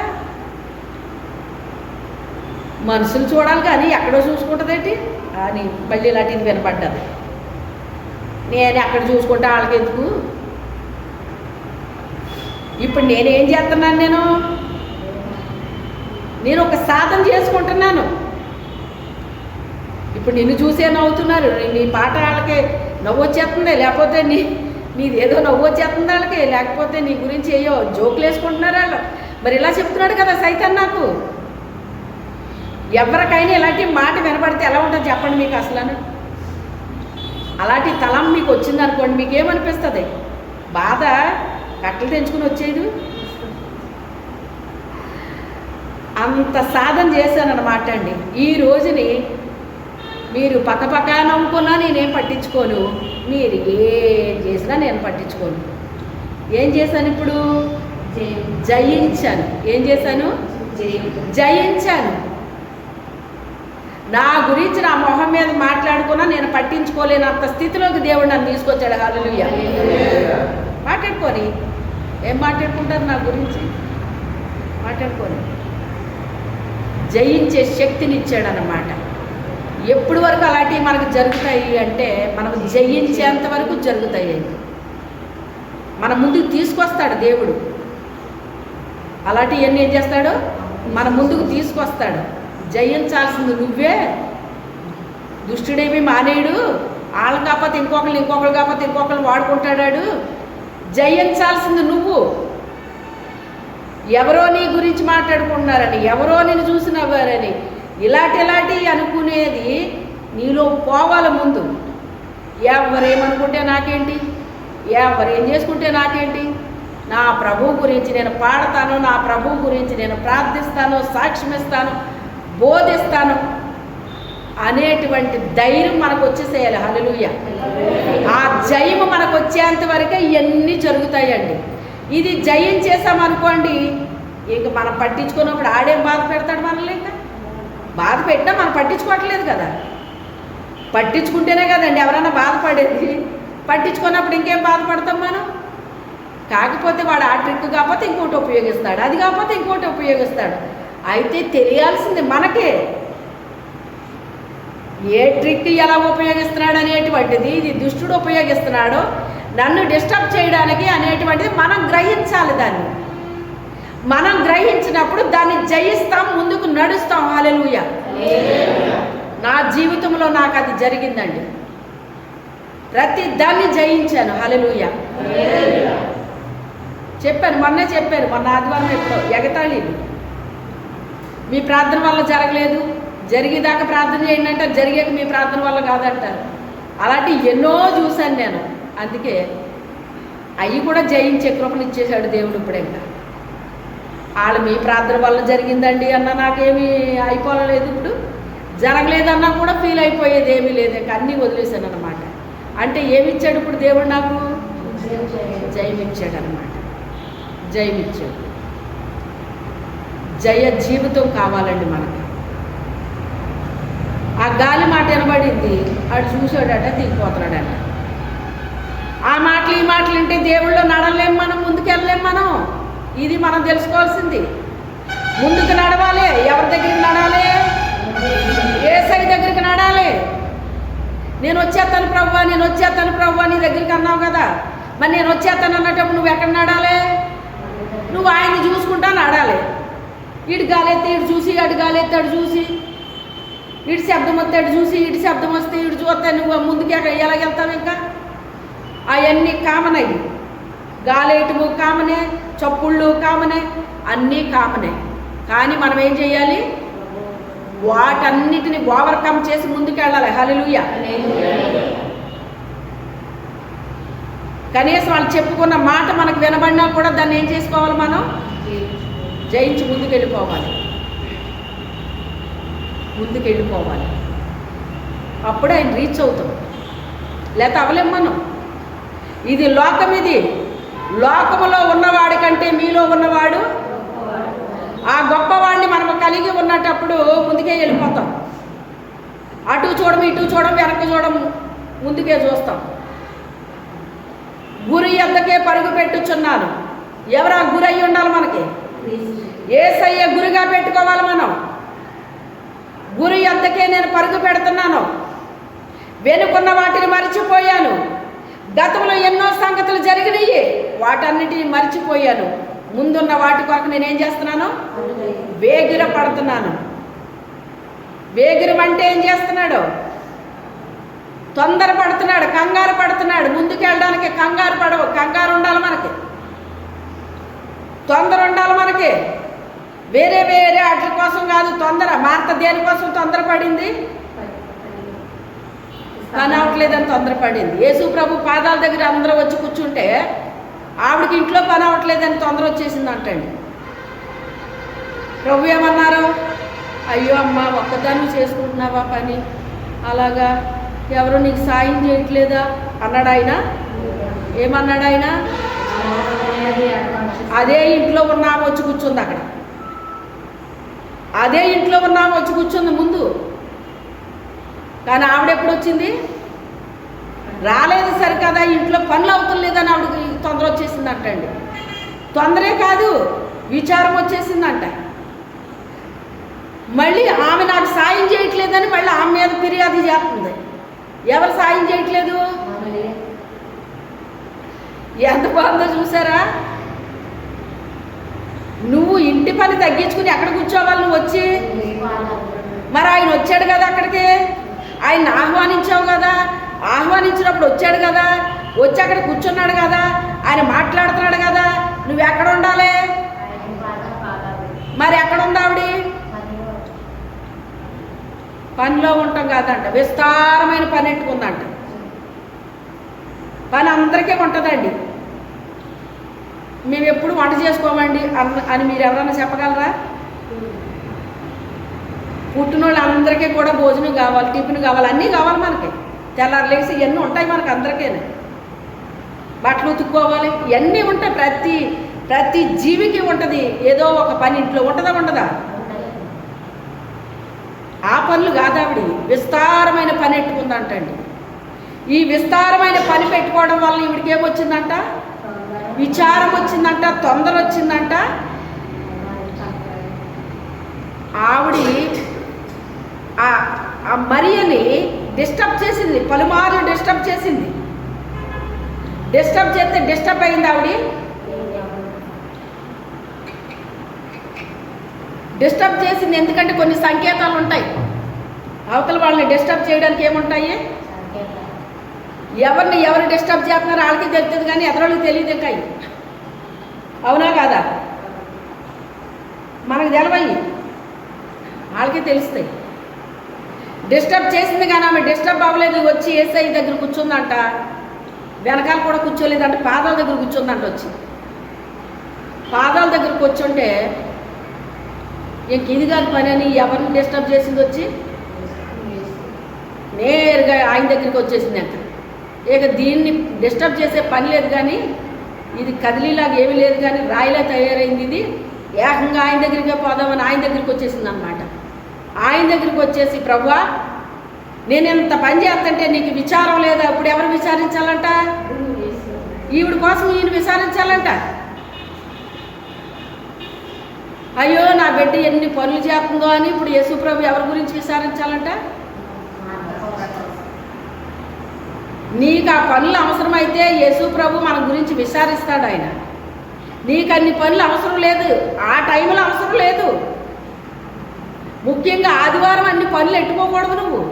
మనుషులు చూడాలి కానీ ఎక్కడో చూసుకుంటుందేంటి అని మళ్ళీ ఇలాంటిది వినపడ్డది. నేను ఎక్కడ చూసుకుంటా వాళ్ళకెందుకు? ఇప్పుడు నేనేం చేస్తున్నాను? నేను ఒక సాధన చేసుకుంటున్నాను. ఇప్పుడు నిన్ను చూసే నవ్వుతున్నారు, నీ పాట వాళ్ళకి నవ్వు వచ్చేస్తుంది, లేకపోతే నీదేదో నవ్వు వచ్చేస్తుంది వాళ్ళకి, లేకపోతే నీ గురించి ఏయో జోకులు వేసుకుంటున్నారు వాళ్ళు. మరి ఇలా చెప్తున్నాడు కదా సైతాన్ నాకు. ఎవరికైనా ఇలాంటి మాట వినపడితే ఎలా ఉంటుంది చెప్పండి మీకు? అసలు అలాంటి తలం మీకు వచ్చిందనుకోండి, మీకేమనిపిస్తుంది? బాధ కట్టలు తెంచుకుని వచ్చేది. అంత సాధన చేశానన్నమాట అండి. ఈ రోజుని మీరు పక్క నవ్వుకున్నా నేనేం పట్టించుకోను, మీరు ఏం చేసినా నేను పట్టించుకోను. ఏం చేశాను? ఇప్పుడు జయించాను. ఏం చేశాను? జయించాను. నా గురించి నా మొహం మీద మాట్లాడుకున్నా నేను పట్టించుకోలేనంత స్థితిలోకి దేవుడు నన్ను తీసుకొచ్చాడు. హల్లెలూయా. మాట్లాడుకొని ఏం మాట్లాడుకుంటారు? నా గురించి మాట్లాడుకొని జయించే శక్తిని ఇచ్చాడనమాట. ఎప్పటి వరకు అలాంటివి మనకు జరుగుతాయి అంటే మనకు జయించేంత వరకు జరుగుతాయి. మన ముందుకు తీసుకొస్తాడు దేవుడు. అలాంటివన్నీ ఏం చేస్తాడు? మన ముందుకు తీసుకొస్తాడు. జయించాల్సింది నువ్వే. దుష్టుడేమీ మానేయుడు. వాళ్ళు కాకపోతే ఇంకొకరు కాకపోతే ఇంకొకరు వాడుకుంటాడాడు. జయించాల్సింది నువ్వు. ఎవరో నీ గురించి మాట్లాడుకుంటున్నారని, ఎవరో నేను చూసినవారని, ఇలాంటి అనుకునేది నీలో పోవాలి ముందు. ఎవరేమనుకుంటే నాకేంటి, ఎవరేం చేసుకుంటే నాకేంటి, నా ప్రభువు గురించి నేను పాడతాను, నా ప్రభువు గురించి నేను ప్రార్థిస్తాను, సాక్ష్యమిస్తాను, బోధిస్తాను అనేటువంటి ధైర్యం మనకు వచ్చేసేయాలి. హల్లెలూయా. ఆ జయము మనకు వచ్చేంత వరకే ఇవన్నీ జరుగుతాయండి. ఇది జయించేసామనుకోండి, ఇంక మనం పట్టించుకున్నప్పుడు ఆడేం బాధ పెడతాడు మనల్ని? ఇంకా బాధ పెట్టినా మనం పట్టించుకోవట్లేదు కదా. పట్టించుకుంటేనే కదండి ఎవరైనా బాధపడేది. పట్టించుకున్నప్పుడు ఇంకేం బాధపడతాం మనం? కాకపోతే వాడు ఆ ట్రిక్ కాకపోతే ఇంకోటి ఉపయోగిస్తాడు, అది కాకపోతే ఇంకోటి ఉపయోగిస్తాడు. అయితే తెలియాల్సింది మనకే ఏ ట్రిక్ ఎలా ఉపయోగిస్తున్నాడు అనేటువంటిది. ఇది దుష్టుడు ఉపయోగిస్తున్నాడో నన్ను డిస్టర్బ్ చేయడానికి అనేటువంటిది మనం గ్రహించాలి. దాన్ని మనం గ్రహించినప్పుడు దాన్ని జయిస్తాం, ముందుకు నడుస్తాం. హల్లెలూయా. నా జీవితంలో నాకు అది జరిగిందండి. ప్రతి దాన్ని జయించాను. హల్లెలూయా. చెప్పాను, మొన్న ఆదివారం ఎప్పుడో ఎగతాళి, మీ ప్రార్థన వల్ల జరగలేదు, జరిగేదాకా ప్రార్థన చేయండి అంటారు, జరిగాక మీ ప్రార్థన వల్ల కాదంటారు. అలాంటి ఎన్నో చూశాను నేను. అందుకే అవి కూడా జయించే కృపను ఇచ్చేశాడు దేవుడు. ఇప్పుడు ఇంకా వాళ్ళు మీ ప్రార్థన వల్ల జరిగిందండి అన్న నాకేమీ అయిపోలేదు, ఇప్పుడు జరగలేదన్నా కూడా ఫీల్ అయిపోయేది ఏమీ లేదు. ఇంకా అన్నీ వదిలేశాను అన్నమాట. అంటే ఏమిచ్చాడు ఇప్పుడు దేవుడు? నాకు జయమిచ్చాడు అన్నమాట. జయమిచ్చాడు. జయ జీవితం కావాలండి మనకి. ఆ గాలి మాట వినబడింది, ఆడు చూశాడట, దిగిపోతున్నాడట. ఆ మాటలు ఈ మాటలు వింటే దేవుళ్ళో నడలేం మనం, ముందుకెళ్ళలేం మనం. ఇది మనం తెలుసుకోవాల్సింది. ముందుకు నడవాలి. ఎవరి దగ్గరికి నడాలి? యేసయ్య దగ్గరికి నడాలి. నేను వచ్చేస్తాను ప్రభువా, నేను వచ్చేస్తాను ప్రభువా నీ దగ్గరికి అన్నావు కదా. మరి నేను వచ్చేస్తాను అన్నటప్పుడు నువ్వు ఎక్కడ నడాలి? నువ్వు ఆయన్ని చూసుకుంటా నడాలి. ఇటు గాలెత్తి ఇటు చూసి, అటు గాలెత్తి అటు చూసి, ఇటు శబ్దం వస్తే అటు చూసి, ఇటు శబ్దం వస్తే ఇటు చూస్తే నువ్వు ముందుకు ఎలాగెళ్తావు? ఇంకా అవన్నీ కామన్. అయ్యి గాలేయటము కామనే, చప్పుళ్ళు కామనే, అన్నీ కామనే. కానీ మనం ఏం చేయాలి? వాటన్నిటిని ఓవర్కమ్ చేసి ముందుకు వెళ్ళాలి. హల్లెలూయా. కనీసం వాళ్ళు చెప్పుకున్న మాట మనకు వినబడినా కూడా దాన్ని ఏం చేసుకోవాలి? మనం జయించి ముందుకు వెళ్ళిపోవాలి. అప్పుడే ఆయన రీచ్ అవుతాం, లేకపోతే అవలేం మనం. ఇది లోకం. ఇది లోకములో ఉన్నవాడి కంటే మీలో ఉన్నవాడు ఆ గొప్పవాడిని మనము కలిగి ఉన్నటప్పుడు ముందుకే వెళ్ళిపోతాం. అటు చూడము, ఇటు చూడం, వెనక్కి చూడం, ముందుకే చూస్తాం. గురి ఎద్దకే పరుగు పెట్టుచున్నాను. ఎవరు ఆ గురి అయ్యి ఉండాలి? మనకి యేసయ్య గురిగా పెట్టుకోవాలి మనం. గురి ఎద్దకే నేను పరుగు పెడుతున్నాను. వెనుకున్న వాటిని మర్చిపోయాను. గతంలో ఎన్నో సంగతులు జరిగినాయి, వాటన్నిటిని మర్చిపోయాను. ముందున్న వాటి కొరకు నేనేం చేస్తున్నాను? వేగిర పడుతున్నాను. వేగిరం అంటే ఏం చేస్తున్నాడు? తొందర పడుతున్నాడు, కంగారు పడుతున్నాడు. ముందుకు వెళ్ళడానికి కంగారు ఉండాలి మనకి, తొందర ఉండాలి మనకి. వేరే వాటి కోసం కాదు తొందర. మార్త దేనికోసం తొందరపడింది? పని అవ్వట్లేదని తొందరపడింది. యేసు ప్రభు పాదాల దగ్గర అందరూ వచ్చి కూర్చుంటే ఆవిడకి ఇంట్లో పని అవ్వట్లేదని తొందర వచ్చేసింది అంటండి. ప్రభు ఏమన్నారు? అయ్యో అమ్మ, ఒక్కదాన్ని చేసుకుంటున్నావా పని? అలాగా ఎవరు నీకు సాయం చేయట్లేదా అన్నాడు ఆయన. ఏమన్నాడు ఆయన? అదే ఇంట్లో ఉన్నాము వచ్చి కూర్చుంది అక్కడ. అదే ఇంట్లో ఉన్నాము వచ్చి కూర్చుంది ముందు. కానీ ఆవిడ ఎప్పుడు వచ్చింది? రాలేదు. సరికదా ఇంట్లో పనులు అవుతలేదని ఆవిడకి తొందర వచ్చేసింది అంటండి. తొందరే కాదు, విచారం వచ్చేసిందంట. మళ్ళీ ఆమె నాకు సాయం చేయట్లేదని మళ్ళీ ఆమె మీద ఫిర్యాదు చేస్తుంది. ఎవరు సాయం చేయట్లేదు? ఎంత బాగుందో చూసారా? నువ్వు ఇంటి పని తగ్గించుకుని ఎక్కడ కూర్చోవాలి? నువ్వు వచ్చి మరి ఆయన వచ్చాడు కదా అక్కడికి, ఆయన ఆహ్వానించావు కదా, ఆహ్వానించినప్పుడు వచ్చాడు కదా, వచ్చి అక్కడ కూర్చున్నాడు కదా, ఆయన మాట్లాడుతున్నాడు కదా, నువ్వు ఎక్కడ ఉండాలి? మరి ఎక్కడ ఉంది ఆవిడ? పనిలో ఉంటాం కాదంట, విస్తారమైన పని ఎట్టుకుందంట. పని అందరికీ ఉంటుందండి. మేము ఎప్పుడు వంట చేసుకోమండి అని మీరు ఎవరైనా చెప్పగలరా? పుట్టినోళ్ళు అందరికీ కూడా భోజనం కావాలి, టిఫిన్ కావాలి, అన్నీ కావాలి మనకి. తెల్లారు లేసి ఇవన్నీ ఉంటాయి మనకి అందరికీ. బట్టలు ఉతుక్కోవాలి, ఇవన్నీ ఉంటాయి. ప్రతి జీవికి ఉంటుంది ఏదో ఒక పని. ఇంట్లో ఉండదా? ఆ పనులు కాదావిడి విస్తారమైన పని పెట్టుకుందంటండి. ఈ విస్తారమైన పని పెట్టుకోవడం వల్ల ఈవిడికి ఏమొచ్చిందంట? విచారం వచ్చిందంట, తొందర వచ్చిందంట. ఆవిడ ఆ మరియని డిస్టర్బ్ చేసింది, పలుమార్లు డిస్టర్బ్ చేసింది. డిస్టర్బ్ చేస్తే డిస్టర్బ్ అయింది. ఆవిడ డిస్టర్బ్ చేసింది. ఎందుకంటే కొన్ని సంకేతాలు ఉంటాయి అవతల వాళ్ళని డిస్టర్బ్ చేయడానికి. ఏముంటాయి? ఎవరు డిస్టర్బ్ చేస్తున్నారో వాళ్ళకి తెలుస్తుంది, కానీ ఎదరోళ్ళకి తెలియదు. ఇంకా అవునా కాదా? మనకు తెలవయి, వాళ్ళకి తెలుస్తాయి. డిస్టర్బ్ చేసింది కానీ ఆమె డిస్టర్బ్ అవ్వలేదు. వచ్చి ఏసఐ దగ్గర కూర్చుందంట. వెనకాల కూడా కూర్చోలేదంట, పాదాల దగ్గర కూర్చుందంట. వచ్చి పాదాల దగ్గర కూర్చుంటే ఇంక ఇది కాదు పని అని ఎవరిని డిస్టర్బ్ చేసింది? వచ్చి నేరుగా ఆయన దగ్గరికి వచ్చేసింది. అంట ఇక దీన్ని డిస్టర్బ్ చేసే పని లేదు, కానీ ఇది కదిలీలాగా ఏమీ లేదు, కానీ రాయిలా తయారైంది. ఇది ఏకంగా ఆయన దగ్గరికే పోదామని ఆయన దగ్గరికి వచ్చేసింది అనమాట. ఆయన దగ్గరికి వచ్చేసి, ప్రభువా నేను ఇంత పని చేస్తుంటే నీకు విచారం లేదా? ఇప్పుడు ఎవరు విచారించాలంట? ఈవిడ కోసం ఈయన విచారించాలంట. అయ్యో నా బిడ్డ ఎన్ని పనులు చేస్తుందో అని ఇప్పుడు యేసు ప్రభు ఎవరి గురించి విచారించాలంట? నీకు ఆ పనులు అవసరమైతే యేసు ప్రభు మన గురించి విచారిస్తాడు. ఆయన నీకు అన్ని పనులు అవసరం లేదు, ఆ టైంలో అవసరం లేదు. ముఖ్యంగా ఆదివారం అన్ని పనులు ఎట్టుకోకూడదు నువ్వు.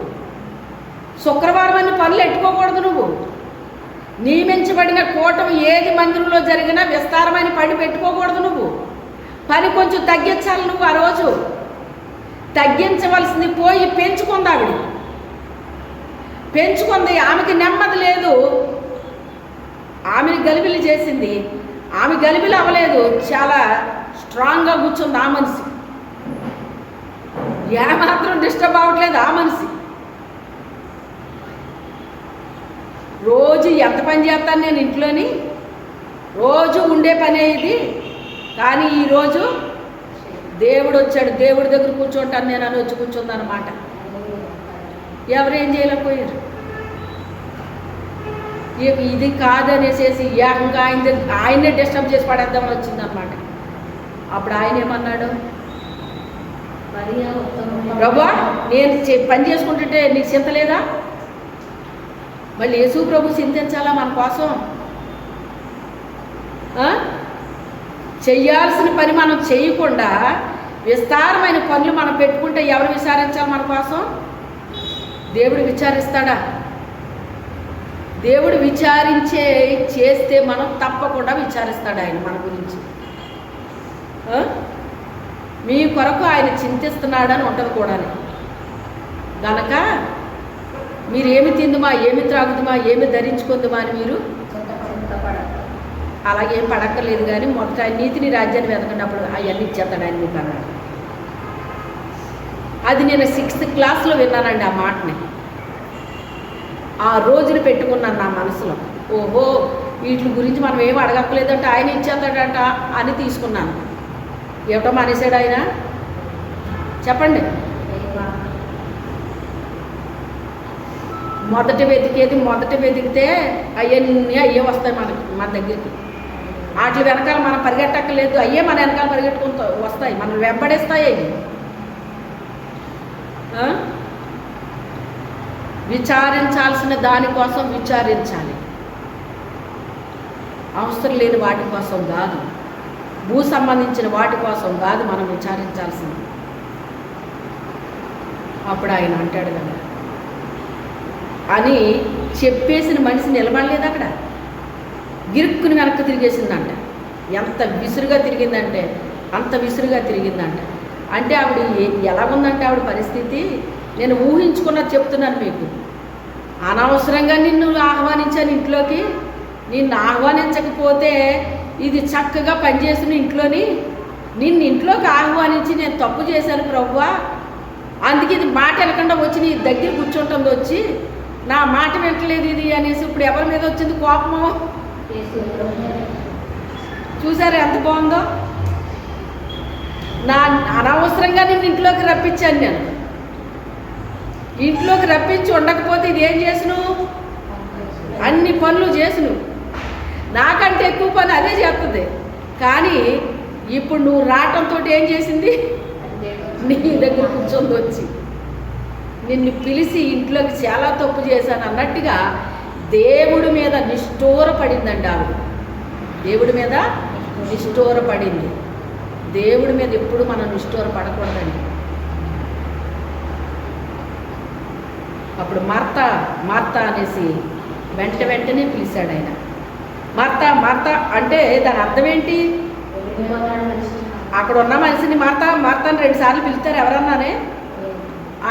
శుక్రవారం అన్ని పనులు ఎట్టుకోకూడదు నువ్వు. నియమించబడిన కూటమి ఏది మందిరంలో జరిగినా విస్తారమైన పని పెట్టుకోకూడదు నువ్వు. పని కొంచెం తగ్గించాలి నువ్వు. ఆ రోజు తగ్గించవలసింది పోయి పెంచుకుంది. ఆవిడ పెంచుకుంది. ఆమెకి నెమ్మది లేదు. ఆమెని గలిబిలి చేసింది. ఆమె గలిబిలి అవ్వలేదు, చాలా స్ట్రాంగ్గా కూర్చుంది ఆ మనిషి. ఏమాత్రం డిస్టర్బ్ అవ్వట్లేదు ఆ మనిషి. రోజు ఎంత పని చేస్తాను నేను ఇంట్లోని, రోజు ఉండే పనే ఇది. కానీ ఈరోజు దేవుడు వచ్చాడు, దేవుడి దగ్గర కూర్చుంటాను నేను అని వచ్చి కూర్చుందన్నమాట. ఎవరేం చేయలేకపోయారు. ఇది కాదనేసేసి ఏకంగా ఆయనే డిస్టర్బ్ చేసి పడేద్దామని వచ్చిందనమాట. అప్పుడు ఆయన ఏమన్నాడు? ప్రభువా నేను పని చేసుకుంటుంటే నీకు చింత లేదా? మళ్ళీ యేసు ప్రభు చింతించాలా మన కోసం? చెయ్యాల్సిన పని మనం చేయకుండా విస్తారమైన పనులు మనం పెట్టుకుంటే ఎవరు విచారించాలి మన కోసం? దేవుడు విచారిస్తాడా? దేవుడు చేస్తే మనం తప్పకుండా విచారిస్తాడు ఆయన మన గురించి. మీ కొరకు ఆయన చింతిస్తున్నాడని ఉంటుంది కూడా. గనక మీరు ఏమి తిందుమా, ఏమి త్రాగుదుమా, ఏమి ధరించుకుందుమా అని మీరు అలాగేం పడక్కర్లేదు. కానీ మొదట ఆయన నీతిని రాజ్యాన్ని వెతకనప్పుడు అవన్నీ ఇచ్చేస్తాడు ఆయన మీకు అన్నాడు. అది నేను 6th క్లాస్లో విన్నానండి ఆ మాటని. ఆ రోజున పెట్టుకున్నాను నా మనసులో. ఓహో వీటి గురించి మనం ఏమి అడగక్కర్లేదంటే ఆయన ఇచ్చేస్తాడంట అని తీసుకున్నాను. ఏమిటో మానేశాడు ఆయన? చెప్పండి. మొదట వెతికితే అయ్యే వస్తాయి మన దగ్గరికి. వాటి వెనకాల మనం పరిగెట్టక్కర్లేదు, అయ్యే మన వెనకాల పరిగెట్టుకుంటూ వస్తాయి, మనం వెంబడిస్తాయి. విచారించాల్సిన దానికోసం విచారించాలి, అవసరం లేని వాటి కోసం కాదు, భూ సంబంధించిన వాటి కోసం కాదు మనం విచారించాల్సింది. అప్పుడు ఆయన అంటాడు కదా అని చెప్పేసిన మనిషి నిలబడలేదు అక్కడ. గిరుక్కుని వెనక్కి తిరిగేసిందంట. ఎంత విసురుగా తిరిగిందంటే అంత విసురుగా తిరిగిందంట. అంటే ఆవిడ ఎలా ఉందంటే ఆవిడ పరిస్థితి నేను ఊహించుకున్నది చెప్తున్నాను మీకు. అనవసరంగా నిన్ను ఆహ్వానించాను ఇంట్లోకి. నిన్ను ఆహ్వానించకపోతే ఇది చక్కగా పనిచేసిన ఇంట్లోని నిన్ను ఇంట్లోకి ఆహ్వానించి నేను తప్పు చేశాను ప్రభువా, అందుకే ఇది మాట వెనకుండా వచ్చి నీ దగ్గర కూర్చుంటుంది, వచ్చి నా మాట వింటలేదు ఇది అనేసి ఇప్పుడు ఎవరి మీద వచ్చింది కోపము? చూసారా ఎంత బాగుందో? నా అనవసరంగా నేను ఇంట్లోకి రప్పించాను. నేను ఇంట్లోకి రప్పించి ఉండకపోతే ఇది ఏం చేసును? అన్ని పనులు చేసును. నాకంటే ఎక్కువ పని అదే చేస్తుంది. కానీ ఇప్పుడు నువ్వు రావటంతో ఏం చేసింది? నీ దగ్గర కూర్చొని వచ్చి నిన్ను పిలిచి ఇంట్లోకి చాలా తప్పు చేశాను అన్నట్టుగా దేవుడి మీద నిష్ఠూరపడిందండి ఆవిడ. దేవుడి మీద నిష్ఠూరపడింది. దేవుడి మీద ఎప్పుడు మనం నిష్ఠూరపడకూడదండి. అప్పుడు మార్తా మార్తా అనేసి వెంటనే పిలిచాడు ఆయన. మార్తా మార్తా అంటే దాని అర్థం ఏంటి? అక్కడ ఉన్న మనిషిని మార్తా మార్తా అని 2 సార్లు పిలుస్తారు ఎవరన్నానే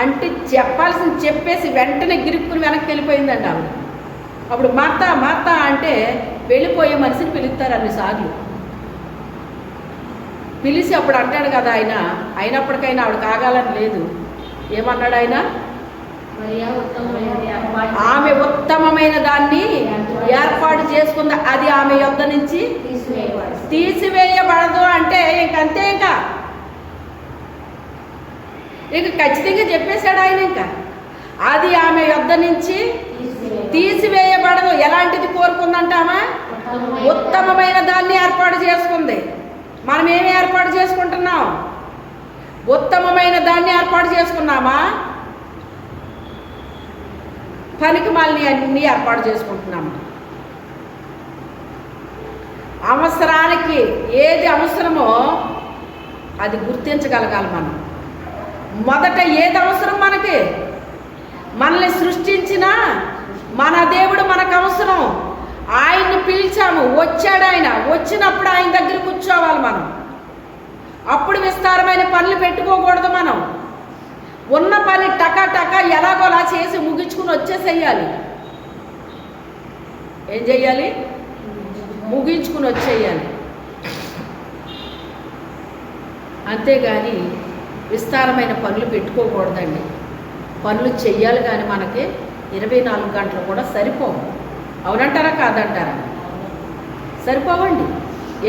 అంటే చెప్పాల్సింది చెప్పేసి వెంటనే గిరుక్కుని వెనక్కి వెళ్ళిపోయిందండి ఆవిడ. అప్పుడు మార్తా మార్తా అంటే వెళ్ళిపోయే మనిషిని పిలుస్తారు అన్నిసార్లు. పిలిచి అప్పుడు అంటాడు కదా ఆయన, అయినప్పటికైనా ఆవిడ కాగాలని లేదు. ఏమన్నాడు ఆయన? ఆమె ఉత్తమమైన దాన్ని ఏర్పాటు చేసుకుంది, అది ఆమె యొద్ద నుంచి తీసివేయబడదు అంటే ఇంకంతే. ఇక ఖచ్చితంగా చెప్పేశాడు ఆయన. ఇంకా అది ఆమె యొద్ద నుంచి తీసివేయబడదు. ఎలాంటిది కోరుకుందంట ఆమె? ఉత్తమమైన దాన్ని ఏర్పాటు చేసుకుంది. మనం ఏమి ఏర్పాటు చేసుకుంటున్నాం? ఉత్తమమైన దాన్ని ఏర్పాటు చేసుకున్నామా? పనికి మాలిని అన్నీ ఏర్పాటు చేసుకుంటున్నాము. అవసరానికి ఏది అవసరమో అది గుర్తించగలగాలి మనం. మొదట ఏది అవసరం మనకి? మనల్ని సృష్టించిన మన దేవుడు మనకు అవసరం. ఆయన్ని పిలిచాము, వచ్చాడు ఆయన. వచ్చినప్పుడు ఆయన దగ్గర కూర్చోవాలి మనం. అప్పుడు విస్తారమైన పనులు పెట్టుకోకూడదు. మనం ఉన్న పని టకా టకా ఎలాగోలా చేసి ముగించుకుని వచ్చేసేయాలి. ఏం చెయ్యాలి? ముగించుకుని వచ్చేయాలి. అంతేగాని విస్తారమైన పనులు పెట్టుకోకూడదండి. పనులు చెయ్యాలి కానీ మనకి 24 గంటలు కూడా సరిపోవు. అవునంటారా కాదంటారా? సరిపోవండి.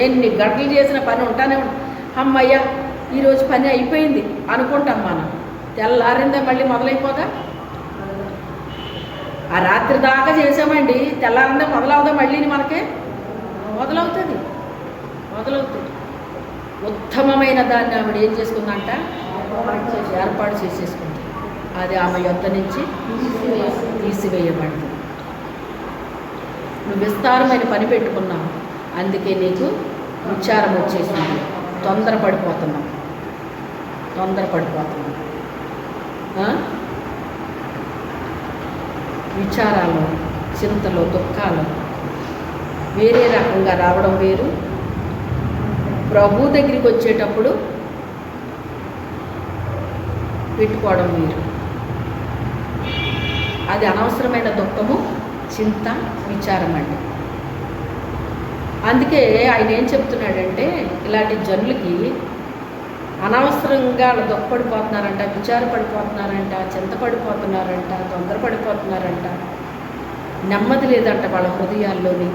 ఎన్ని గంటలు చేసిన పని ఉంటానే అమ్మయ్య ఈరోజు పని అయిపోయింది అనుకుంటాం మనం. తెల్లారిందే మళ్ళీ మొదలైపోదా? ఆ రాత్రి దాకా చేసామండి, తెల్లారిందే మొదలవుదా? మళ్ళీ మనకే మొదలవుతుంది. ఉత్తమమైన దాన్ని ఆవిడ ఏం చేసుకుందంట? ఏర్పాటు చేసేసుకుంది. అది ఆమె యొద్ద నుంచి తీసివేయబడింది. నువ్వు విస్తారమైన పని పెట్టుకున్నావు, అందుకే నీకు విచారం వచ్చేసింది. తొందరపడిపోతున్నావు. విచారాలు, చింతలు, దుఃఖాలు వేరే రకంగా రావడం వేరు. ప్రభు దగ్గరికి వచ్చేటప్పుడు పెట్టుకోవడం వేరు. అది అనవసరమైన దుఃఖము, చింత, విచారం అండి. అందుకే ఆయన ఏం చెప్తున్నాడంటే, ఇలాంటి జనులకి అనవసరంగా దుఃఖపడిపోతున్నారంట, విచారపడిపోతున్నారంట, చింతపడిపోతున్నారంట, తొందరపడిపోతున్నారంట, నెమ్మది లేదంట వాళ్ళ హృదయాల్లోని.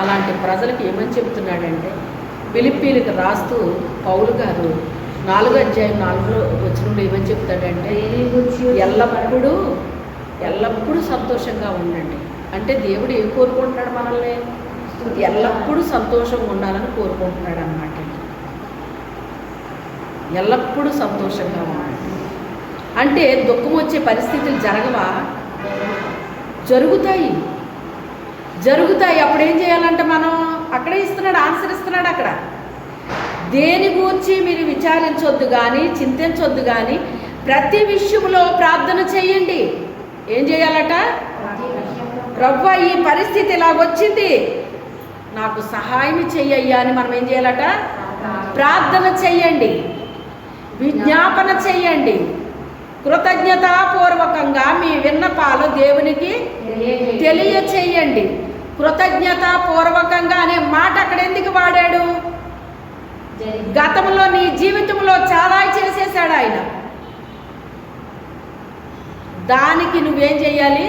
అలాంటి ప్రజలకు ఏమని చెప్తున్నాడంటే, ఫిలిప్పీలకు రాస్తూ పౌలు గారు 4వ అధ్యాయం 4వ వచనంలో ఏమని చెప్తాడంటే, ఎల్లప్పుడూ సంతోషంగా ఉండండి. అంటే దేవుడు ఏం కోరుకుంటున్నాడు? మనల్ని ఎల్లప్పుడూ సంతోషంగా ఉండాలని కోరుకుంటున్నాడు అన్నమాట. ఎల్లప్పుడూ సంతోషంగా ఉండాలి అంటే దుఃఖం వచ్చే పరిస్థితులు జరగవా? జరుగుతాయి. అప్పుడు ఏం చేయాలంటే మనం అక్కడే ఇస్తున్నాడు, ఆన్సర్ ఇస్తున్నాడు. అక్కడ దేని గురించి మీరు విచారించొద్దు కానీ, చింతించొద్దు కానీ, ప్రతి విషయంలో ప్రార్థన చేయండి. ఏం చేయాలట? ప్రభువా, ఈ పరిస్థితి ఇలాగొచ్చింది, నాకు సహాయం చెయ్యయ్యా అని మనం ఏం చేయాలట? ప్రార్థన చెయ్యండి, విజ్ఞాపన చెయ్యండి. కృతజ్ఞతాపూర్వకంగా మీ విన్నపాలు దేవునికి తెలియచేయండి. కృతజ్ఞతాపూర్వకంగా అనే మాట అక్కడ ఎందుకు వాడాడు? గతంలో నీ జీవితంలో చాలా చేసేసాడు ఆయన. దానికి నువ్వేం చేయాలి?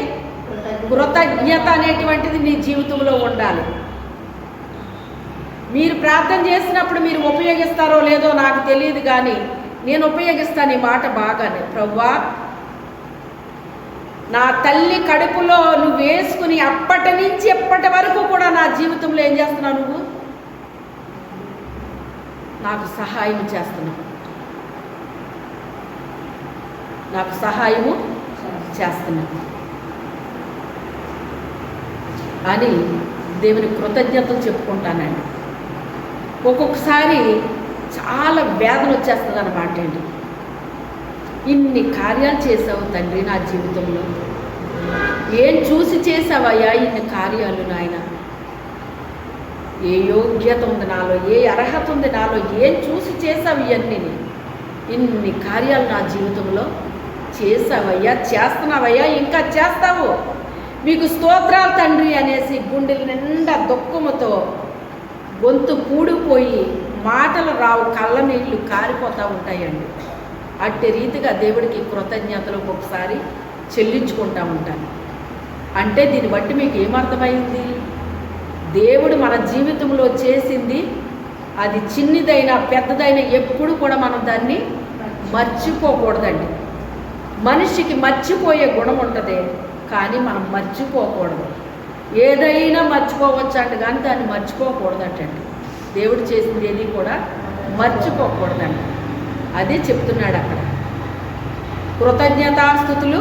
కృతజ్ఞత అనేటువంటిది నీ జీవితంలో ఉండాలి. మీరు ప్రార్థన చేసినప్పుడు మీరు ఉపయోగిస్తారో లేదో నాకు తెలియదు, కానీ నేను ఉపయోగిస్తాను ఈ మాట బాగానే. ప్రభువా, నా తల్లి కడుపులో నువ్వు వేసుకుని అప్పటి నుంచి ఎప్పటి వరకు కూడా నా జీవితంలో ఏం చేస్తున్నావు? నువ్వు నాకు సహాయం చేస్తున్నావు, నాకు సహాయము చేస్తున్నావు అని దేవుని కృతజ్ఞతలు చెప్పుకుంటానండి. ఒక్కొక్కసారి చాలా వేదన వచ్చేస్తుంది అన్నమాట అండి. ఇన్ని కార్యాలు చేసావు తండ్రి నా జీవితంలో, ఏం చూసి చేసావయ్యా ఇన్ని కార్యాలు నాయన? ఏ యోగ్యత ఉంది నాలో, ఏ అర్హత ఉంది నాలో, ఏం చూసి చేసావు ఇవన్నీ? ఇన్ని కార్యాలు నా జీవితంలో చేసావయ్యా, చేస్తున్నావయ్యా, ఇంకా చేస్తావు, మీకు స్తోత్రాలు తండ్రి అనేసి గుండెల నిండా దుఃఖముతో గొంతు పూడిపోయి మాటలు రావు, కళ్ళ నీళ్ళు కారిపోతూ ఉంటాయండి. అట్టి రీతిగా దేవుడికి కృతజ్ఞతలు ఒక్కొక్కసారి చెల్లించుకుంటూ ఉంటాను. అంటే దీన్ని బట్టి మీకు ఏమర్థమైంది? దేవుడు మన జీవితంలో చేసింది అది చిన్నదైనా పెద్దదైనా ఎప్పుడు కూడా మనం దాన్ని మర్చిపోకూడదండి. మనిషికి మర్చిపోయే గుణం ఉంటుంది, కానీ మనం మర్చిపోకూడదు. ఏదైనా మర్చిపోవచ్చు అంట, కానీ దాన్ని మర్చిపోకూడదంటండి. దేవుడు చేసింది ఏది కూడా మర్చిపోకూడదండి. అదే చెప్తున్నాడు అక్కడ. కృతజ్ఞతాస్తుతులు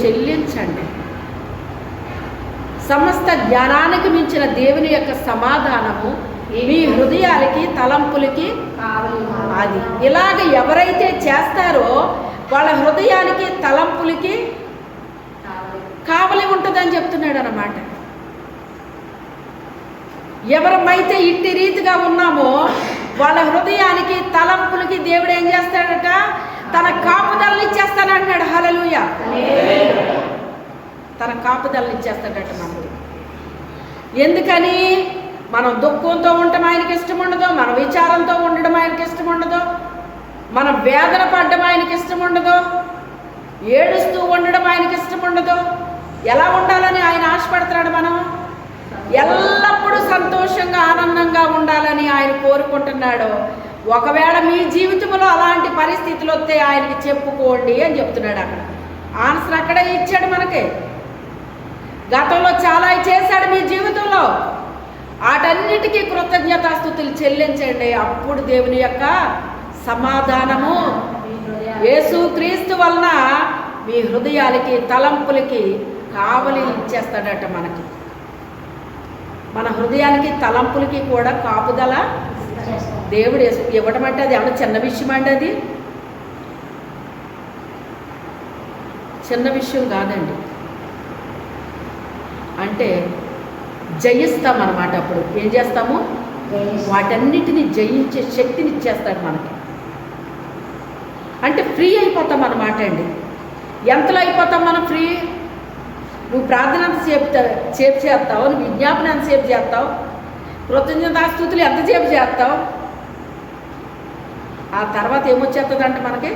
చెల్లించండి. సమస్త జ్ఞానానికి మించిన దేవుని యొక్క సమాధానము మీ హృదయాలకి తలంపులకి అది. ఇలాగ ఎవరైతే చేస్తారో వాళ్ళ హృదయానికి తలంపులకి కావలి ఉంటుందని చెప్తున్నాడు అన్నమాట. ఎవరమైతే ఇట్టి రీతిగా ఉన్నామో వాళ్ళ హృదయానికి తలంపులకి దేవుడు ఏం చేస్తాడట? తన కాపుదలని ఇచ్చేస్తానంటున్నాడు. హల్లెలూయా. తన కాపుదలని ఇచ్చేస్తాడట మనకి. ఎందుకని? మనం దుఃఖంతో ఉండటం ఆయనకి ఇష్టం ఉండదు, మన విచారంతో ఉండడం ఆయనకి ఇష్టం ఉండదు, మన వేదన పడడం ఆయనకి ఇష్టం ఉండదు, ఏడుస్తూ ఉండడం ఆయనకి ఇష్టం ఉండదు. ఎలా ఉండాలని ఆయన ఆశపడుతున్నాడు? మనం ఎల్లప్పుడూ సంతోషంగా ఆనందంగా ఉండాలని ఆయన కోరుకుంటున్నాడు. ఒకవేళ మీ జీవితంలో అలాంటి పరిస్థితులు వస్తే ఆయనకి చెప్పుకోండి అని చెప్తున్నాడు. అక్కడ ఆన్సర్ అక్కడే ఇచ్చాడు మనకి. గతంలో చాలా చేశాడు మీ జీవితంలో, వాటన్నిటికీ కృతజ్ఞతాస్తుతులు చెల్లించండి. అప్పుడు దేవుని యొక్క సమాధానము యేసుక్రీస్తు వలన మీ హృదయాలకి తలంపులకి కావలి ఇచ్చేస్తాడట మనకి. మన హృదయానికి తలంపులకి కూడా కాపుదల దేవుడు ఇవ్వడం అంటే అది ఏమన్నా చిన్న విషయం అండి? అది చిన్న విషయం కాదండి. అంటే జయిస్తామన్నమాట. అప్పుడు ఏం చేస్తాము? వాటన్నిటిని జయించే శక్తిని ఇచ్చేస్తాడు మనకి. అంటే ఫ్రీ అయిపోతాం అన్నమాట అండి. ఎంతలో అయిపోతాం మనం ఫ్రీ? నువ్వు ప్రార్థన ఎంతసేపు చేస్తావు, నువ్వు విజ్ఞాపన ఎంతసేపు చేస్తావు, కృతజ్ఞతాస్తుతులు ఎంతసేపు చేస్తావు, ఆ తర్వాత ఏమొచ్చేస్తుందంట మనకి?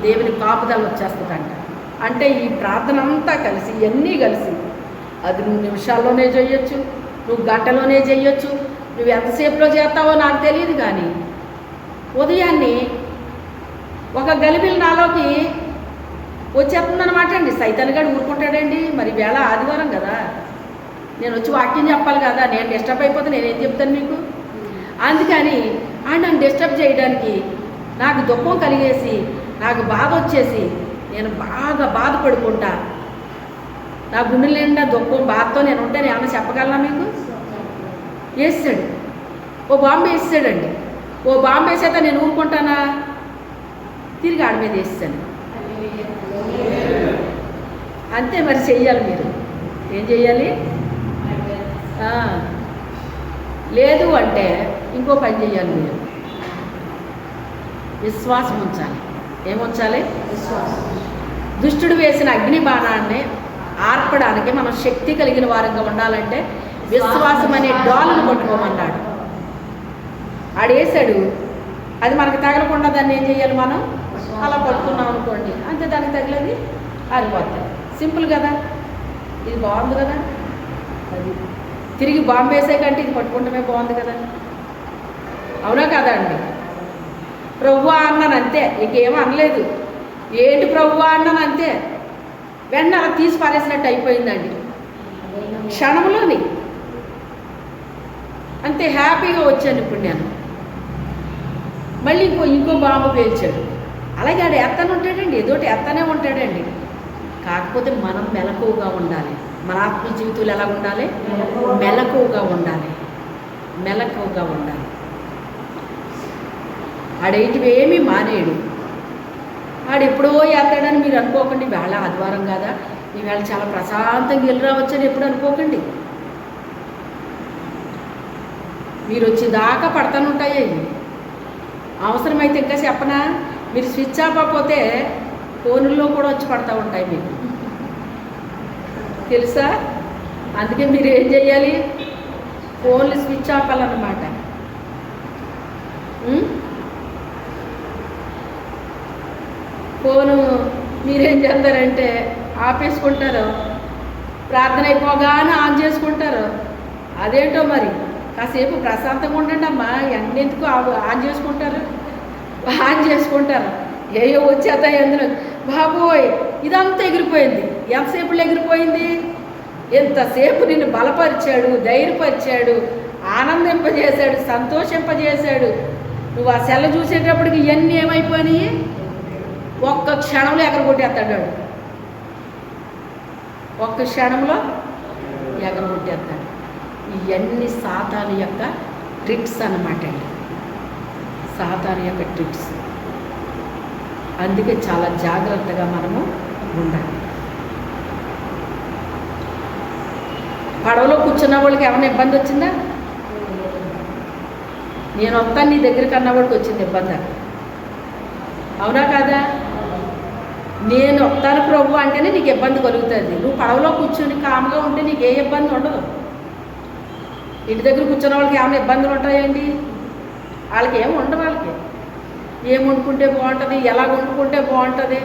దేవుని కాపుదల వచ్చేస్తుందంట. అంటే ఈ ప్రార్థన అంతా కలిసి, ఇవన్నీ కలిసి, అది నువ్వు నిమిషాల్లోనే చేయొచ్చు, నువ్వు గంటలోనే చేయొచ్చు, నువ్వు ఎంతసేపులో చేస్తావో నాకు తెలియదు, కానీ ఉదయాన్నే ఒక గలిబిలి నాలోకి వచ్చేస్తుందన్నమాట అండి. సైతాన్ గారు ఊరుకుంటాడండి. మరి వేళ ఆదివారం కదా, నేను వచ్చి వాక్యం చెప్పాలి కదా, నేను డిస్టర్బ్ అయిపోతే నేనేం చెప్తాను మీకు? అందుకని ఆయన నన్ను డిస్టర్బ్ చేయడానికి, నాకు దుఃఖం కలిగేసి, నాకు బాధ వచ్చేసి, నేను బాగా బాధపడుకుంటా, నా గుండెల నిండా దుఃఖం బాధతో నేను ఉంటే నేను ఏమన్నా చెప్పగలనా మీకు? వేసాడు, ఓ బాంబు వేసాడండి. ఓ బాంబు వేసేత నేను ఊరుకుంటానా? తిరిగి ఆడ మీద వేసాను. అంతే మరి చెయ్యాలి. మీరు ఏం చెయ్యాలి? లేదు అంటే ఇంకో పని చెయ్యాలి. మీరు విశ్వాసం ఉంచాలి. ఏముంచాలి? దుష్టుడు వేసిన అగ్ని బాణాన్ని ఆర్పడానికి మనం శక్తి కలిగిన వారంగా ఉండాలంటే విశ్వాసం అనే డాలను పట్టుకోమన్నాడు. ఆడేసాడు, అది మనకు తగలకుండా దాన్ని ఏం చేయాలి? మనం అలా పట్టుకున్నాం అనుకోండి, అంతే, దానికి తగిలేది ఆరిపోతుంది. సింపుల్ కదా, ఇది బాగుంది కదా. అది తిరిగి బాంబు వేసే కంటే ఇది పట్టుకుంటమే బాగుంది కదా, అవునా కదా అండి? ప్రభువా అన్నాను అంతే, ఇంకేమీ అనలేదు. ఏంటి ప్రభువా అన్నాను అంతే, వెంటనే అలా తీసి పారేసినట్టు అయిపోయిందండి క్షణంలోని. అంతే హ్యాపీగా వచ్చాను ఇప్పుడు నేను. మళ్ళీ ఇంకో బాంబు పేల్చాడు. అలాగే ఆడు ఎత్తనే ఉంటాడండి, ఏదోటి ఎత్తనే ఉంటాడండి. కాకపోతే మనం మెలకువగా ఉండాలి. మన ఆత్మ జీవితంలో ఎలా ఉండాలి? మెలకువగా ఉండాలి, మెలకువగా ఉండాలి. ఆడేటివేమీ మానేడు. ఆడు ఎప్పుడో ఎత్తాడని మీరు అనుకోకండి. వేళ ఆదివారం కాదా, ఈవేళ చాలా ప్రశాంతంగా వెళ్ళి రావచ్చని ఎప్పుడు అనుకోకండి. మీరు వచ్చేదాకా పడతాను ఉంటాయి. అవసరమైతే ఇంకా చెప్పనా, మీరు స్విచ్ ఆఫ్ అయిపోతే ఫోనుల్లో కూడా వచ్చి పడతా ఉంటాయి మీకు, తెలుసా? అందుకే మీరు ఏం చేయాలి? ఫోన్లు స్విచ్ ఆఫ్ అన్నమాట. ఫోను మీరేం చేస్తారంటే ఆపేసుకుంటారు, ప్రార్థన అయిపోగానే ఆన్ చేసుకుంటారు. అదేంటో మరి, కాసేపు ప్రశాంతంగా ఉండండి అమ్మా, ఎందుకు ఆన్ చేసుకుంటారు? ఆన్ చేసుకుంటారు, ఏయో వచ్చేస్తాయి అందులో. బాబోయ్ ఇదంతా ఎగిరిపోయింది. ఎంతసేపులో ఎగిరిపోయింది? ఎంతసేపు నిన్ను బలపరిచాడు, ధైర్యపరిచాడు, ఆనందింపజేశాడు, సంతోషింపజేశాడు. నువ్వు ఆ సెల్ల చూసేటప్పటికి ఇవన్నీ ఏమైపోయినాయి? ఒక్క క్షణంలో ఎగరగొట్టేస్తాడు. ఒక్క క్షణంలో ఎగరగొట్టేస్తాడు. ఇవన్నీ సాతాను యొక్క ట్రిక్స్ అన్నమాట అండి, సాతాను యొక్క ట్రిక్స్. అందుకే చాలా జాగ్రత్తగా మనము ఉండాలి. పడవలో కూర్చున్న వాళ్ళకి ఏమైనా ఇబ్బంది వచ్చిందా? నేను వస్తాను నీ దగ్గరికి అన్నవాడికి వచ్చింది ఇబ్బంది, అవునా కాదా? నేను వస్తాను ప్రభు అంటేనే నీకు ఇబ్బంది కలుగుతుంది. నువ్వు పడవలో కూర్చొని కామ్గా ఉంటే నీకు ఏ ఇబ్బంది ఉండదు. ఇంటి దగ్గర కూర్చున్న వాళ్ళకి ఏమైనా ఇబ్బందులు ఉంటాయండి? వాళ్ళకి ఏమి ఉండవు. వాళ్ళకి ఏం వండుకుంటే బాగుంటుంది, ఎలా వండుకుంటే బాగుంటుంది,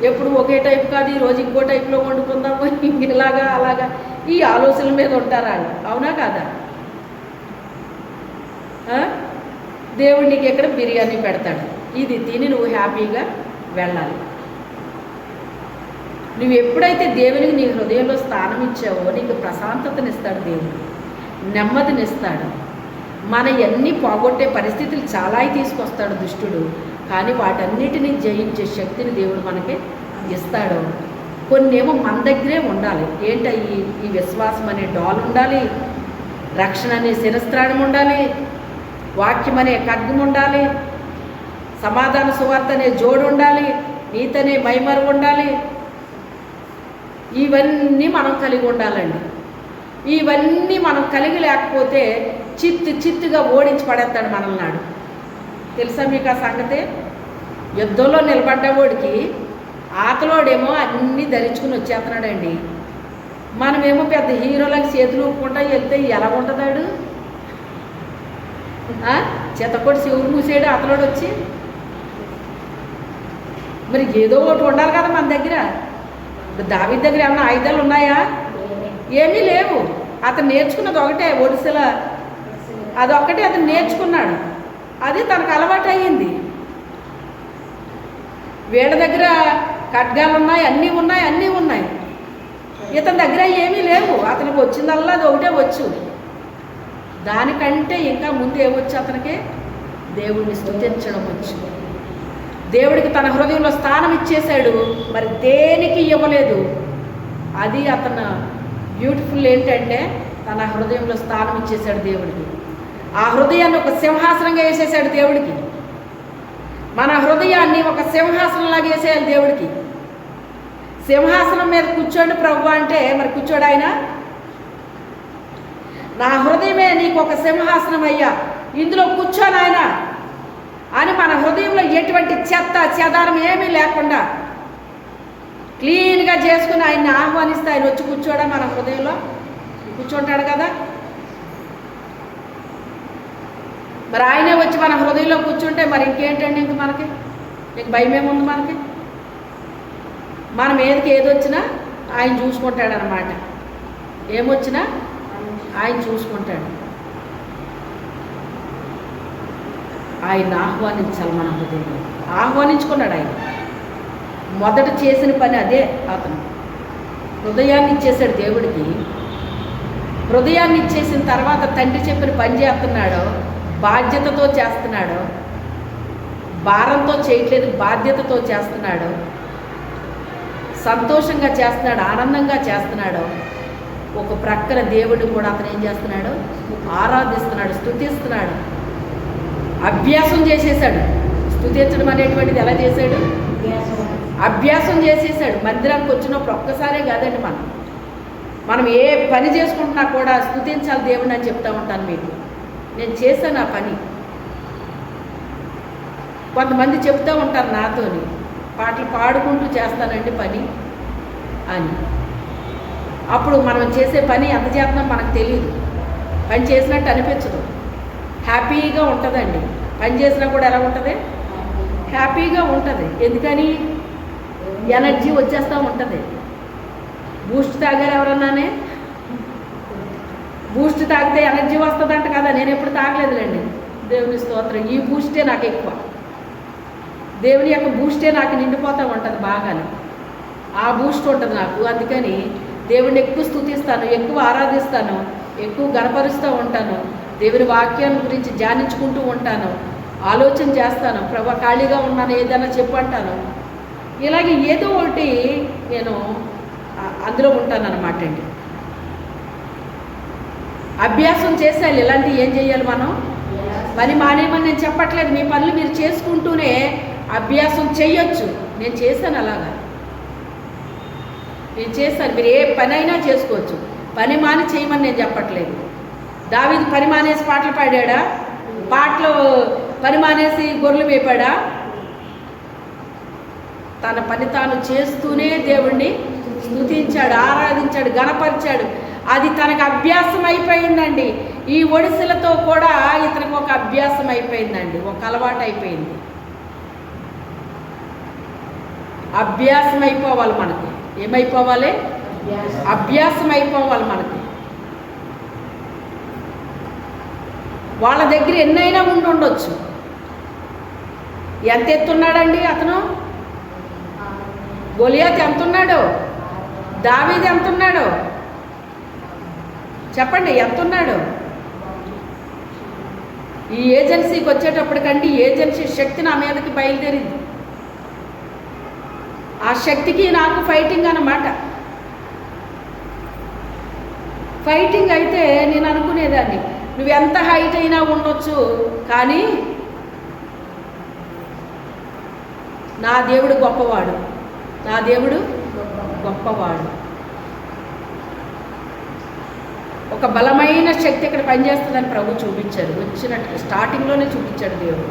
ఎప్పుడు ఒకే టైపు కాదు, ఈరోజు ఇంకో టైప్లో వండుకుందాము, ఇలాగా అలాగా ఈ ఆలోచనల మీద ఉంటారు వాళ్ళు, అవునా కాదా? దేవుడు నీకు ఎక్కడ బిర్యానీ పెడతాడు, ఇది తిని నువ్వు హ్యాపీగా వెళ్ళాలి. నువ్వు ఎప్పుడైతే దేవునికి నీ హృదయంలో స్థానం ఇచ్చావో నీకు ప్రశాంతతనిస్తాడు, దేవుడు నెమ్మదినిస్తాడు. మన ఎన్ని పోగొట్టే పరిస్థితులు చాలా తీసుకొస్తాడు దుష్టుడు, కానీ వాటన్నిటినీ జయించే శక్తిని దేవుడు మనకి ఇస్తాడు. కొన్నేమో మన దగ్గరే ఉండాలి. ఏంటయ్యి? ఈ విశ్వాసం అనే డాల్ ఉండాలి, రక్షణ అనే శిరస్త్రాణం ఉండాలి, వాక్యం అనే ఖడ్గం ఉండాలి, సమాధాన సువార్త అనే జోడు ఉండాలి, నీతనే మైమరు ఉండాలి. ఇవన్నీ మనం కలిగి ఉండాలండి. ఇవన్నీ మనం కలిగి లేకపోతే చిత్తుగా ఓడించి పడేస్తాడు మనల్నాడు. తెలుసా మీకు ఆ సంగతే? యుద్ధంలో నిలబడ్డవాడికి ఆతలోడేమో అన్నీ ధరించుకుని వచ్చేస్తున్నాడండి. మనమేమో పెద్ద హీరోలకు చేతులు ఊపుకుంటా వెళ్తే ఎలా ఉంటుందాడు? చేతకొట్టి చెవులు మూసాడు అతలోడు వచ్చి. మరి ఏదో ఒకటి ఉండాలి కదా మన దగ్గర. దావీదు దగ్గర ఏమన్నా ఆయుధాలు ఉన్నాయా? ఏమీ లేవు. అతను నేర్చుకున్నది ఒకటే, ఒడిసెల అదొక్కటే అతను నేర్చుకున్నాడు, అది తనకు అలవాటు అయ్యింది. వీళ్ళ దగ్గర ఖడ్గాలు ఉన్నాయి, అన్నీ ఉన్నాయి. ఇతని దగ్గర ఏమీ లేవు. అతనికి వచ్చిందల్లా అది ఒకటే వచ్చు. దానికంటే ఇంకా ముందు ఏమొచ్చు అతనికి? దేవుడిని స్తుతించడం వచ్చు. దేవుడికి తన హృదయంలో స్థానం ఇచ్చేశాడు, మరి దేనికి ఇవ్వలేదు. అది అతను బ్యూటిఫుల్. ఏంటంటే తన హృదయంలో స్థానం ఇచ్చేశాడు దేవుడికి. ఆ హృదయాన్ని ఒక సింహాసనంగా వేసేసాడు దేవుడికి. మన హృదయాన్ని ఒక సింహాసనంలాగా వేసేయాలి దేవుడికి. సింహాసనం మీద కూర్చోండి ప్రభు అంటే మరి కూర్చోడు ఆయన? నా హృదయమే నీకు ఒక సింహాసనం అయ్యా, ఇందులో కూర్చోను ఆయన అని మన హృదయంలో ఎటువంటి చెత్త చెదారం ఏమీ లేకుండా క్లీన్గా చేసుకుని ఆయన్ని ఆహ్వానిస్తే ఆయన వచ్చి కూర్చోడా? మన హృదయంలో కూర్చుంటాడు కదా. మరి ఆయనే వచ్చి మన హృదయంలో కూర్చుంటే మరి ఇంకేంటండి? ఇంక మనకి భయం ఏముంది మనకి? మనం ఏదికి ఏదొచ్చినా ఆయన చూసుకుంటాడనమాట. ఏమొచ్చినా ఆయన చూసుకుంటాడు. ఆయన ఆహ్వానించాలి మన హృదయంలో. ఆహ్వానించుకున్నాడు ఆయన. మొదట చేసిన పని అదే. అతను హృదయాన్ని ఇచ్చేసాడు దేవుడికి. హృదయాన్ని ఇచ్చేసిన తర్వాత తండ్రి చెప్పిన పని చేస్తున్నాడు, బాధ్యతతో చేస్తున్నాడు. భారంతో చేయట్లేదు, బాధ్యతతో చేస్తున్నాడు. సంతోషంగా చేస్తున్నాడు, ఆనందంగా చేస్తున్నాడు. ఒక ప్రక్కన దేవుడిని కూడా అతను ఏం చేస్తున్నాడు? ఆరాధిస్తున్నాడు, స్తుతిస్తున్నాడు. అభ్యాసం చేసేసాడు. స్తుతించడం అనేటువంటిది ఎలా చేశాడు? అభ్యాసం చేసేసాడు. మందిరానికి వచ్చినప్పుడు ఒక్కసారే కాదండి, మనం ఏ పని చేసుకుంటున్నా కూడా స్తుతించాలి దేవుడిని అని చెప్తా ఉంటాను మీకు. నేను చేశాను ఆ పని. కొంతమంది చెప్తూ ఉంటారు నాతోని, పాటలు పాడుకుంటూ చేస్తానండి పని అని. అప్పుడు మనం చేసే పని ఎంత చేస్తున్నాం మనకు తెలియదు. పని చేసినట్టు అనిపించదు, హ్యాపీగా ఉంటుందండి. పని చేసినా కూడా ఎలా ఉంటుంది? హ్యాపీగా ఉంటుంది. ఎందుకని? ఎనర్జీ వచ్చేస్తూ ఉంటుంది. బూస్ట్ తాగారు ఎవరన్నానే? బూస్ట్ తాగితే ఎనర్జీ వస్తుందంట కదా. నేను ఎప్పుడు తాగలేదులేండి, దేవుని స్తోత్రం. ఈ బూస్టే నాకు ఎక్కువ, దేవుని యొక్క బూస్టే నాకు నిండిపోతూ ఉంటుంది బాగానే. ఆ బూస్ట్ ఉంటుంది నాకు. అందుకని దేవుడిని ఎక్కువ స్తుతిస్తాను, ఎక్కువ ఆరాధిస్తాను, ఎక్కువ గణపరుస్తూ ఉంటాను. దేవుని వాక్యాన్ని గురించి ధ్యానించుకుంటూ ఉంటాను, ఆలోచన చేస్తాను. ప్రభా ఖాళీగా ఉన్నాను, ఏదైనా చెప్పంటాను. ఇలాగే ఏదో ఒకటి నేను అందులో ఉంటాను అన్నమాట అండి. అభ్యాసం చేసేయాలి. ఇలాంటివి ఏం చేయాలి మనం? పని మానేమని నేను చెప్పట్లేదు. మీ పనులు మీరు చేసుకుంటూనే అభ్యాసం చెయ్యొచ్చు. నేను చేశాను అలాగా, నేను చేశాను. మీరు ఏ పని అయినా చేసుకోవచ్చు, పని మాని చేయమని నేను చెప్పట్లేదు. దావీదు పని మానేసి పాటలు పాడాడా? పాటలు పని మానేసి గొర్రెలు వేపాడా? తన పని తాను చేస్తూనే దేవుణ్ణి స్తుతించాడు, ఆరాధించాడు, గణపరిచాడు. అది తనకు అభ్యాసం అయిపోయిందండి. ఈ ఒడిసెలతో కూడా ఇతనికి ఒక అభ్యాసం అయిపోయిందండి, ఒక అలవాటు అయిపోయింది. అభ్యాసం అయిపోవాలి మనకి. ఏమైపోవాలి? అభ్యాసం అయిపోవాలి మనకి. వాళ్ళ దగ్గర ఎన్నైనా ఉండొచ్చు. ఎంత ఎత్తున్నాడండి అతను? గొలియాత్ ఎంత ఉన్నాడు? దావీదు ఎంత ఉన్నాడు? చెప్పండి, ఎంత ఉన్నాడు? ఈ ఏజెన్సీకి వచ్చేటప్పటికండి ఏజెన్సీ శక్తి నా మీదకి బయలుదేరింది. ఆ శక్తికి నాకు ఫైటింగ్ అన్నమాట. ఫైటింగ్ అయితే నేను అనుకునేదాన్ని, నువ్వెంత హైట్ అయినా ఉండొచ్చు, కానీ నా దేవుడు గొప్పవాడు, నా దేవుడు గొప్పవాడు. ఒక బలమైన శక్తి ఇక్కడ పనిచేస్తుందని ప్రభు చూపించారు. వచ్చినట్టు స్టార్టింగ్లోనే చూపించాడు దేవుడు.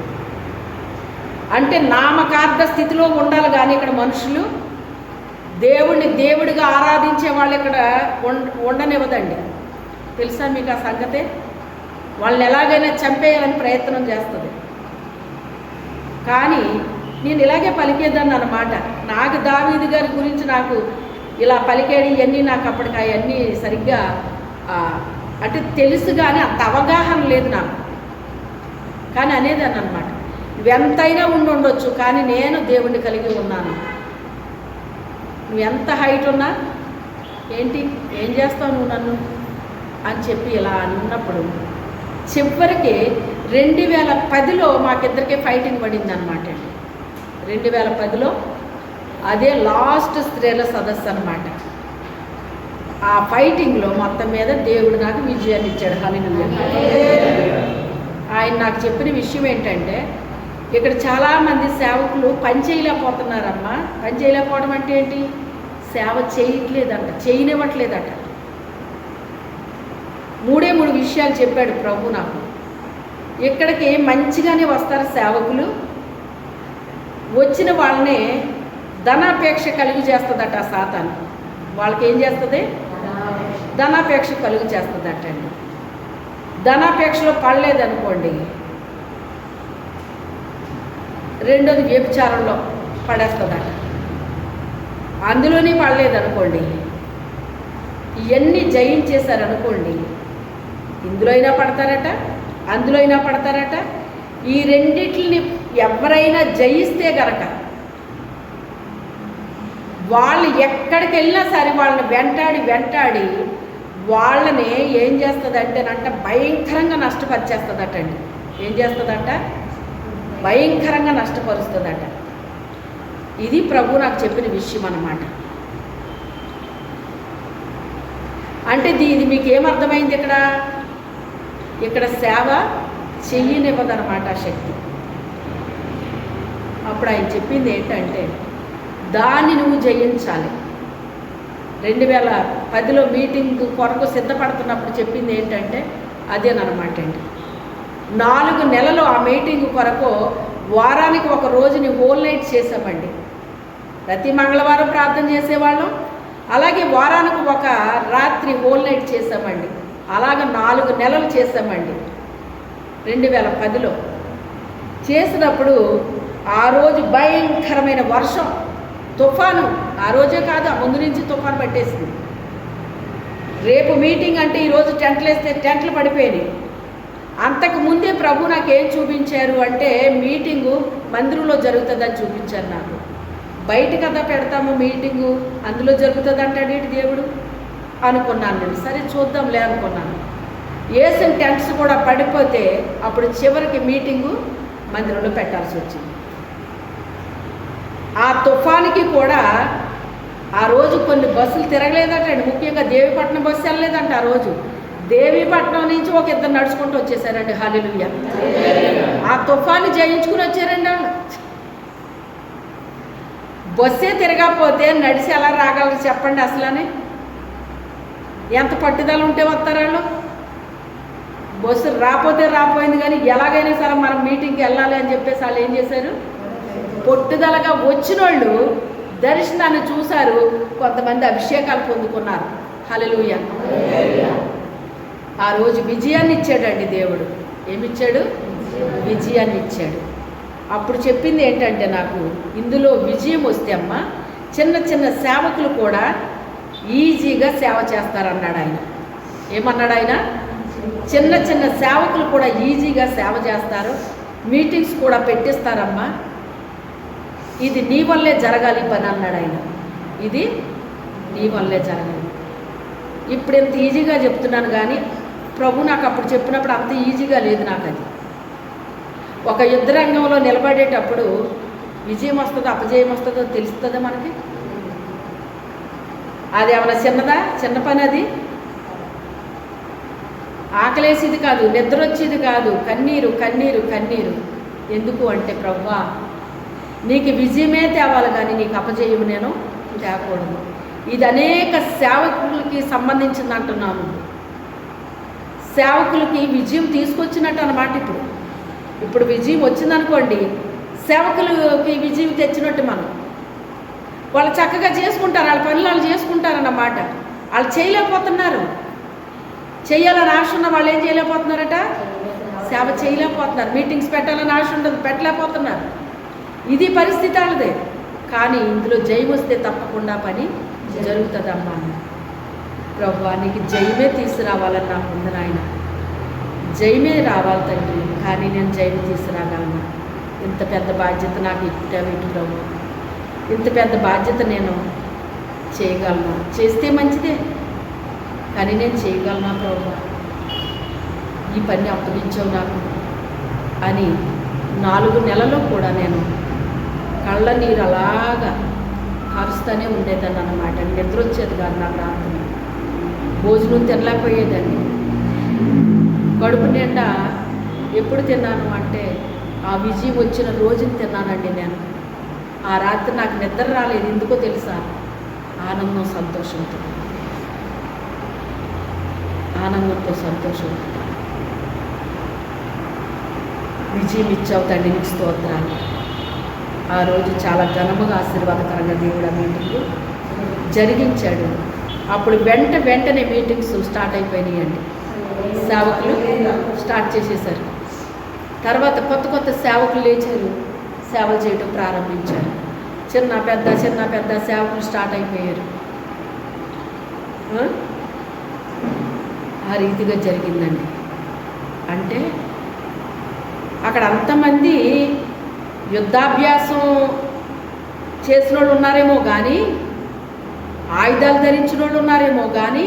అంటే నామకార్థ స్థితిలో ఉండాలి, కానీ ఇక్కడ మనుషులు దేవుడిని దేవుడిగా ఆరాధించే వాళ్ళు ఇక్కడ ఉండనివ్వదండి. తెలుసా మీకు ఆ సంగతే? వాళ్ళని ఎలాగైనా చంపేయాలని ప్రయత్నం చేస్తుంది. కానీ నేను ఇలాగే పలికేదాన్ని అన్నమాట. నాకు దావీదు గారి గురించి నాకు ఇలా పలికేది ఇవన్నీ నాకు అప్పటికి అవన్నీ సరిగ్గా అంటే తెలుసు, కానీ అంత అవగాహన లేదు నాకు. కానీ అనేదాన్ని అన్నమాట, నువ్వెంతైనా ఉండొచ్చు, కానీ నేను దేవుణ్ణి కలిగి ఉన్నాను. నువ్వు ఎంత హైట్ ఉన్నా ఏంటి, ఏం చేస్తావు నువ్వు నన్ను అని చెప్పి ఇలా అన్నప్పుడు చివరికి 2010లో మాకిద్దరికే ఫైటింగ్ పడింది అనమాట. 2010లో అదే లాస్ట్ స్త్రీల సదస్సు అనమాట. ఆ ఫైటింగ్లో మొత్తం మీద దేవుడు నాకు విజయాన్ని ఇచ్చాడు. హల్లెలూయా. ఆయన నాకు చెప్పిన విషయం ఏంటంటే, ఇక్కడ చాలామంది సేవకులు పని చేయలేకపోతున్నారమ్మా. పని చేయలేకపోవడం అంటే ఏంటి? సేవ చేయట్లేదంట, చేయనివ్వట్లేదట. 3 విషయాలు చెప్పాడు ప్రభు నాకు. ఇక్కడికి మంచిగానే వస్తారు సేవకులు, వచ్చిన వాళ్ళనే ధనాపేక్ష కలుగు చేస్తుందట సాతాను. వాళ్ళకి ఏం చేస్తుంది? ధనాపేక్ష కలుగు చేస్తుందట అండి. ధనాపేక్షలో పడలేదనుకోండి, రెండోది వ్యభిచారంలో పడేస్తుందట. అందులోనే పడలేదనుకోండి, ఇవన్నీ జయించేశారనుకోండి, ఇందులో అయినా పడతారట, అందులో అయినా పడతారట. ఈ రెండిటిని ఎవరైనా జయిస్తే గనక వాళ్ళు ఎక్కడికి వెళ్ళినా సరే వాళ్ళని వెంటాడి వాళ్ళని ఏం చేస్తుందంటేనంట భయంకరంగా నష్టపరిచేస్తుందటండి. ఏం చేస్తుందట? భయంకరంగా నష్టపరుస్తుందట. ఇది ప్రభు నాకు చెప్పిన విషయం అన్నమాట. అంటే ఇది మీకు ఏమర్థమైంది? ఇక్కడ సేవ చెయ్యనివ్వదన్నమాట ఆ శక్తి. అప్పుడు ఆయన చెప్పింది ఏంటంటే దాన్ని నువ్వు జయించాలి. 2010లో మీటింగ్ కొరకు సిద్ధపడుతున్నప్పుడు చెప్పింది ఏంటంటే అదేనమాట అండి. 4 నెలలు ఆ మీటింగ్ కొరకు వారానికి ఒక రోజుని హోల్ నైట్ చేసామండి. ప్రతి మంగళవారం ప్రార్థన చేసేవాళ్ళం, అలాగే వారానికి ఒక రాత్రి హోల్ నైట్ చేసామండి. అలాగ 4 నెలలు చేసామండి 2010లో. చేసినప్పుడు ఆ రోజు భయంకరమైన వర్షం, తుఫాను. ఆ రోజే కాదు, ఆ ముందు నుంచి తుఫాను పట్టేసింది. రేపు మీటింగ్ అంటే ఈరోజు టెంట్లు వేస్తే టెంట్లు పడిపోయినాయి. అంతకు ముందే ప్రభు నాకేం చూపించారు అంటే మీటింగు మందిరంలో జరుగుతుందని చూపించారు నాకు. బయట కదా పెడతాము మీటింగు, అందులో జరుగుతుంది అంటాడేంటి దేవుడు అనుకున్నాను నేను. సరే చూద్దాంలే అనుకున్నాను. వేసిన టెంట్స్ కూడా పడిపోతే అప్పుడు చివరికి మీటింగు మందిరంలో పెట్టాల్సి వచ్చింది. ఆ తుఫానికి కూడా ఆ రోజు కొన్ని బస్సులు తిరగలేదటండి. ముఖ్యంగా దేవీపట్నం బస్సు వెళ్ళలేదంట ఆ రోజు. దేవీపట్నం నుంచి ఒక 2 నడుచుకుంటూ వచ్చేసారండి. హల్లెలూయా. ఆ తుఫాన్ని జయించుకుని వచ్చారండి వాళ్ళు. బస్సే తిరగకపోతే నడిచి ఎలా రాగలరు చెప్పండి? అసలని ఎంత పట్టుదల ఉంటే వస్తారు వాళ్ళు. బస్సు రాకపోతే రాపోయింది, కానీ ఎలాగైనా సరే మనం మీటింగ్కి వెళ్ళాలి అని చెప్పేసి వాళ్ళు ఏం చేశారు? పట్టుదలగా వచ్చిన వాళ్ళు దర్శనాన్ని చూశారు. కొంతమంది అభిషేకాలు పొందుకున్నారు. హల్లెలూయా. ఆ రోజు విజయాన్ని ఇచ్చాడండి దేవుడు. ఏమిచ్చాడు? విజయాన్ని ఇచ్చాడు. అప్పుడు చెప్పింది ఏంటంటే నాకు, ఇందులో విజయం వస్తే అమ్మ చిన్న చిన్న సేవకులు కూడా ఈజీగా సేవ చేస్తారన్నాడు ఆయన. ఏమన్నాడు ఆయన? చిన్న చిన్న సేవకులు కూడా ఈజీగా సేవ చేస్తారు, మీటింగ్స్ కూడా పెట్టిస్తారమ్మా, ఇది నీ వల్లే జరగాలి పని అన్నాడు ఆయన. ఇది నీ వల్లే జరగాలి. ఇప్పుడు ఎంత ఈజీగా చెప్తున్నాను, కానీ ప్రభు నాకు అప్పుడు చెప్పినప్పుడు అంత ఈజీగా లేదు నాకు. అది ఒక యుద్ధ రంగంలో నిలబడేటప్పుడు విజయం వస్తుందో అపజయం వస్తుందో తెలుస్తుందా మనకి? అది ఏమైనా చిన్న పని? అది ఆకలేసేది కాదు, నిద్ర వచ్చేది కాదు, కన్నీరు కన్నీరు కన్నీరు. ఎందుకు అంటే ప్రభువా నీకు విజయమే తేవాలి, కానీ నీకు అపజయం నేను తేకూడదు. ఇది అనేక సేవకులకి సంబంధించింది అంటున్నాను. సేవకులకి విజయం తీసుకొచ్చినట్టు అన్నమాట. ఇప్పుడు విజయం వచ్చిందనుకోండి, సేవకులకి విజయం తెచ్చినట్టు మనం. వాళ్ళు చక్కగా చేసుకుంటారు, వాళ్ళ పనులు వాళ్ళు చేసుకుంటారన్నమాట. వాళ్ళు చేయలేకపోతున్నారు. చేయాలని ఆశ ఉన్న వాళ్ళు ఏం చేయలేకపోతున్నారట? సేవ చేయలేకపోతున్నారు. మీటింగ్స్ పెట్టాలని ఆశ ఉండదు, పెట్టలేకపోతున్నారు. ఇది పరిస్థితి వాళ్ళదే. కానీ ఇందులో జయం వస్తే తప్పకుండా పని జరుగుతుందమ్మా. ప్రభువా నీకు జయమే తీసుకురావాలని నాకు ఉంది నాయన. జయమే రావాలి తండ్రి, కానీ నేను జయం తీసుకురాగలను. ఇంత పెద్ద బాధ్యత నాకు ఇటు ప్రభు, ఇంత పెద్ద బాధ్యత నేను చేయగలను. చేస్తే మంచిదే, కానీ నేను చేయగలనా ప్రభు? ఈ పని అప్పగించావు నాకు అని 4 నెలల్లో కూడా నేను కళ్ళ నీరు అలాగా కారుస్తూనే ఉండేదాన్ని అన్నమాట. నిద్ర వచ్చేది కాదు నా ప్రార్థన. భోజనం తినలేకపోయేదాన్ని. కడుపు నిండా ఎప్పుడు తిన్నాను అంటే ఆ విజయం వచ్చిన రోజుని తిన్నానండి నేను. ఆ రాత్రి నాకు నిద్ర రాలేదు. ఎందుకో తెలుసా? ఆనందం, సంతోషంతో, ఆనందంతో సంతోషంతో. విజయం ఇచ్చావు తండ్రి, నీకు స్తోత్రాలు. ఆ రోజు చాలా ఘనముగా ఆశీర్వాదకరంగా దేవుడు ఆ మీటింగ్ జరిగించాడు. అప్పుడు వెంటనే మీటింగ్స్ స్టార్ట్ అయిపోయినాయండి. సేవకులు స్టార్ట్ చేసేసారు. తర్వాత కొత్త సేవకులు లేచారు, సేవలు చేయడం ప్రారంభించారు. చిన్న పెద్ద సేవకులు స్టార్ట్ అయిపోయారు. ఆ రీతిగా జరిగిందండి. అంటే అక్కడ అంతమంది యుద్ధాభ్యాసం చేసిన వాళ్ళు ఉన్నారేమో కానీ, ఆయుధాలు ధరించిన వాళ్ళు ఉన్నారేమో కానీ,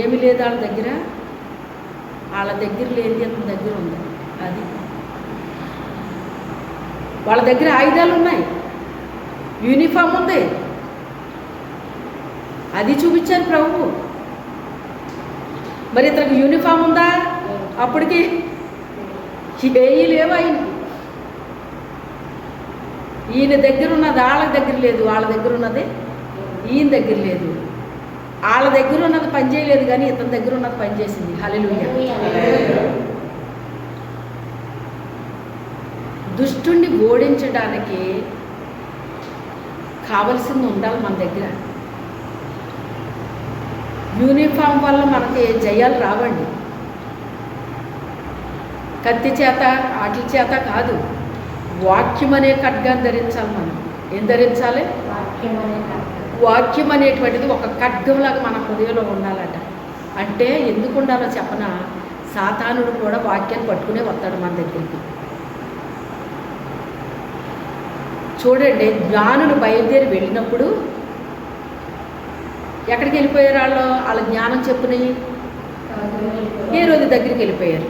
ఏమి లేదు వాళ్ళ దగ్గర. వాళ్ళ దగ్గర లేని అతని దగ్గర ఉంది. అది వాళ్ళ దగ్గర ఆయుధాలు ఉన్నాయి, యూనిఫామ్ ఉంది, అది చూపించారు ప్రభు. మరి ఇతనికి యూనిఫామ్ ఉందా? అప్పటికి ఏమీ లేవు ఆయనకి. ఈయన దగ్గర ఉన్నది వాళ్ళ దగ్గర లేదు, వాళ్ళ దగ్గర ఉన్నది ఈయన దగ్గర లేదు. వాళ్ళ దగ్గర ఉన్నది పనిచేయలేదు కానీ ఇతని దగ్గర ఉన్నది పనిచేసింది. హల్లెలూయా. దుష్టుణ్ణి ఓడించడానికి కావలసింది ఉండాలి మన దగ్గర. యూనిఫామ్ వల్ల మనకి జయాలు రావండి. కత్తి చేత వాటి చేత కాదు, వాక్యం అనే ఖడ్గాన్ని ధరించాలి. మనం ఏం ధరించాలి? వాక్యం అనేటువంటిది ఒక ఖడ్గంలాగా మన హృదయంలో ఉండాలట. అంటే ఎందుకు ఉండాలో చెప్పన, సాతానుడు కూడా వాక్యాన్ని పట్టుకునే వస్తాడు మన దగ్గరికి. చూడండి, జ్ఞానులు బయలుదేరి వెళ్ళినప్పుడు ఎక్కడికి వెళ్ళిపోయారు? వాళ్ళ జ్ఞానం చెప్పుని హేరోదు దగ్గరికి వెళ్ళిపోయారు.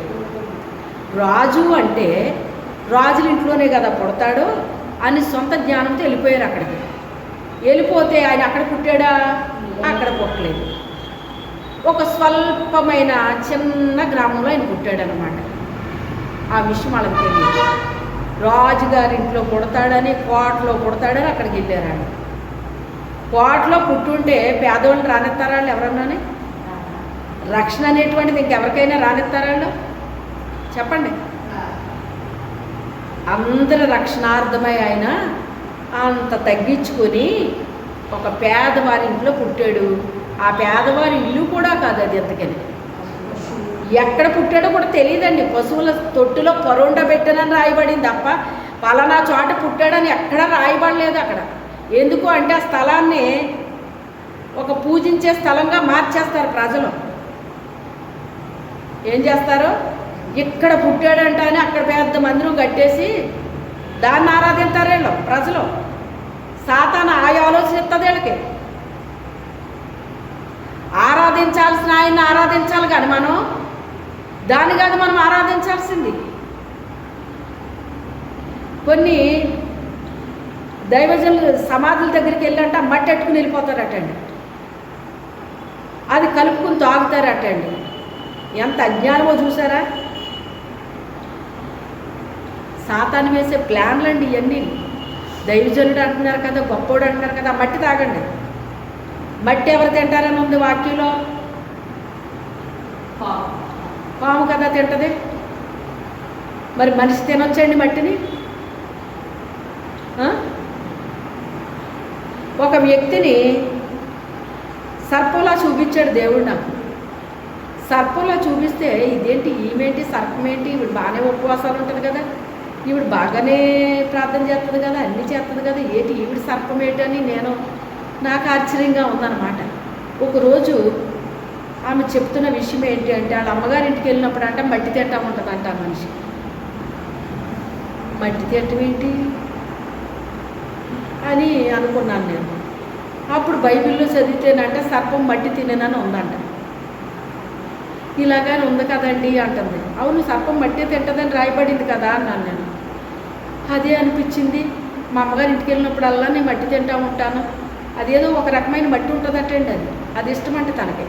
రాజు అంటే రాజుల ఇంట్లోనే కదా పుడతాడో అని సొంత జ్ఞానంతో వెళ్ళిపోయారు అక్కడికి. వెళ్ళిపోతే ఆయన అక్కడ పుట్టాడా? అక్కడ పుట్టలేదు. ఒక స్వల్పమైన చిన్న గ్రామంలో ఆయన పుట్టాడనమాట. ఆ విషయం వాళ్ళకి తెలియదు. రాజుగారింట్లో పుడతాడని, కోటలో పుడతాడని అక్కడికి వెళ్ళారు. ఆయన కోటలో పుట్టుంటే పేదవాళ్ళు రానిస్తారా? వాళ్ళు ఎవరన్నానే? రక్షణ అనేటువంటిది ఇంకెవరికైనా రానిస్తారా? వాళ్ళు చెప్పండి. అందరి రక్షణార్థమై ఆయన అంత తగ్గించుకొని ఒక పేదవారి ఇంట్లో పుట్టాడు. ఆ పేదవారి ఇల్లు కూడా కాదు అది. ఎంతకని ఎక్కడ పుట్టాడో కూడా తెలియదండి. పశువుల తొట్టులో పరుండ పెట్టనని రాయబడింది తప్ప పలానా చోట పుట్టాడని ఎక్కడా రాయబడలేదు అక్కడ. ఎందుకు అంటే ఆ స్థలాన్ని ఒక పూజించే స్థలంగా మార్చేస్తారు ప్రజలు. ఏం చేస్తారు? ఇక్కడ పుట్టాడంట అని అక్కడ పెద్ద మందిరం కట్టేసి దాన్ని ఆరాధిస్తారు వీళ్ళు ప్రజలు. సాతాను ఆయా ఆలోచన ఇస్తుంది వీళ్ళకి. ఆరాధించాల్సిన ఆయన్ని ఆరాధించాలి కానీ మనం దాన్ని కాదు మనం ఆరాధించాల్సింది. కొన్ని దైవజనులు సమాధుల దగ్గరికి వెళ్ళంట మట్టి ఎట్టుకుని వెళ్ళిపోతారటండి. అది కలుపుకుని తాగుతారటండి. ఎంత అజ్ఞానమో చూసారా? సాతాను వేసే ప్లాన్లు అండి ఇవన్నీ. దైవజనుడు అంటున్నారు కదా, గొప్పోడు అంటున్నారు కదా, మట్టి తాగండి. మట్టి ఎవరు తింటారని ఉంది వాక్యంలో. పాము కదా తింటది. మరి మనిషి తినొచ్చండి మట్టిని? ఒక వ్యక్తిని సర్పంలా చూపించాడు దేవుడు నాకు. సర్పంలా చూపిస్తే ఇదేంటి, ఈమెంటి, సర్పం ఏంటి, ఈవిడ బాగానే ఉపవాసాలు ఉంటుంది కదా, ఈవిడ బాగానే ప్రార్థన చేస్తుంది కదా, అన్నీ చేస్తుంది కదా, ఏంటి ఈవిడ సర్పం ఏంటని నాకు ఆశ్చర్యంగా ఉందన్నమాట. ఒకరోజు ఆమె చెప్తున్న విషయం ఏంటి అంటే, వాళ్ళ అమ్మగారింటికి వెళ్ళినప్పుడు అంటే మట్టి తింటా ఉంటుందంట ఆ మనిషి. మట్టి తింటం ఏంటి అని అనుకున్నాను నేను. అప్పుడు బైబిల్లో చదివితేనంటే సర్పం మట్టి తినేనని ఉందంట. ఇలాగానే ఉంది కదండి అంటుంది. అవును, సర్పం మట్టి తింటుందని రాయబడింది కదా అన్నాను నేను. అదే అనిపించింది. మా అమ్మగారి ఇంటికి వెళ్ళినప్పుడల్లా నేను మట్టి తింటా ఉంటాను. అదేదో ఒక రకమైన మట్టి ఉంటుందటండి, అది ఇష్టం అంటే తనకి.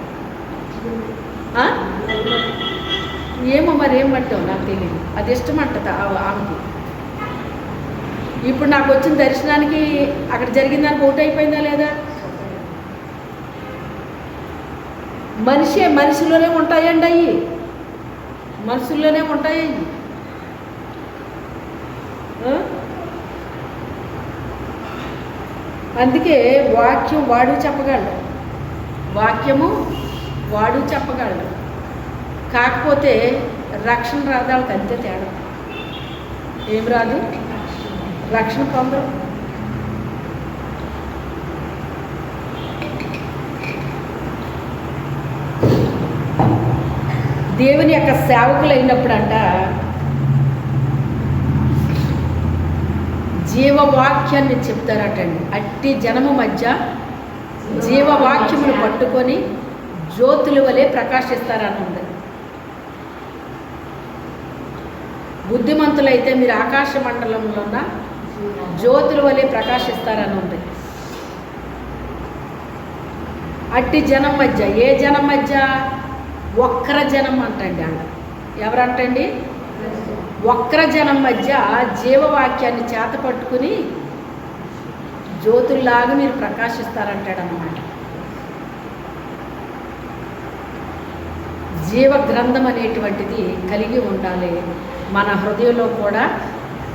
ఏమో మరి ఏం మట్టో నాకు తెలియదు, అది ఇష్టం అంటది ఆమెకి. ఇప్పుడు నాకు వచ్చిన దర్శనానికి అక్కడ జరిగిందానికి ఒకటి అయిపోయిందా లేదా? మనిషిలోనే ఉంటాయండి అవి, మనుషుల్లోనే ఉంటాయి. అందుకే వాక్యం వాడు చెప్పగలడు, వాక్యము వాడు చెప్పగలడు. కాకపోతే రక్షణ రాదాళ్ళకి అంతే తేడా. ఏం రాదు? రక్షణ పొందరు. దేవుని యొక్క సేవకులు అయినప్పుడంట జీవవాక్యాన్ని చెప్తారటండి. అట్టి జనము మధ్య జీవవాక్యమును పట్టుకొని జ్యోతుల వలె ప్రకాశిస్తారని ఉంది. బుద్ధిమంతులైతే మీరు ఆకాశ మండలంలో ఉన్న జ్యోతుల వలె ప్రకాశిస్తారని ఉంది. అట్టి జనం మధ్య, ఏ జనం మధ్య? వక్ర జనం అంటండి. అంట ఎవరంటండి? వక్ర జనం మధ్య జీవవాక్యాన్ని చేత పట్టుకుని జ్యోతుల్లాగా మీరు ప్రకాశిస్తారంటాడనమాట. జీవ గ్రంథం అనేటువంటిది కలిగి ఉండాలి మన హృదయంలో కూడా.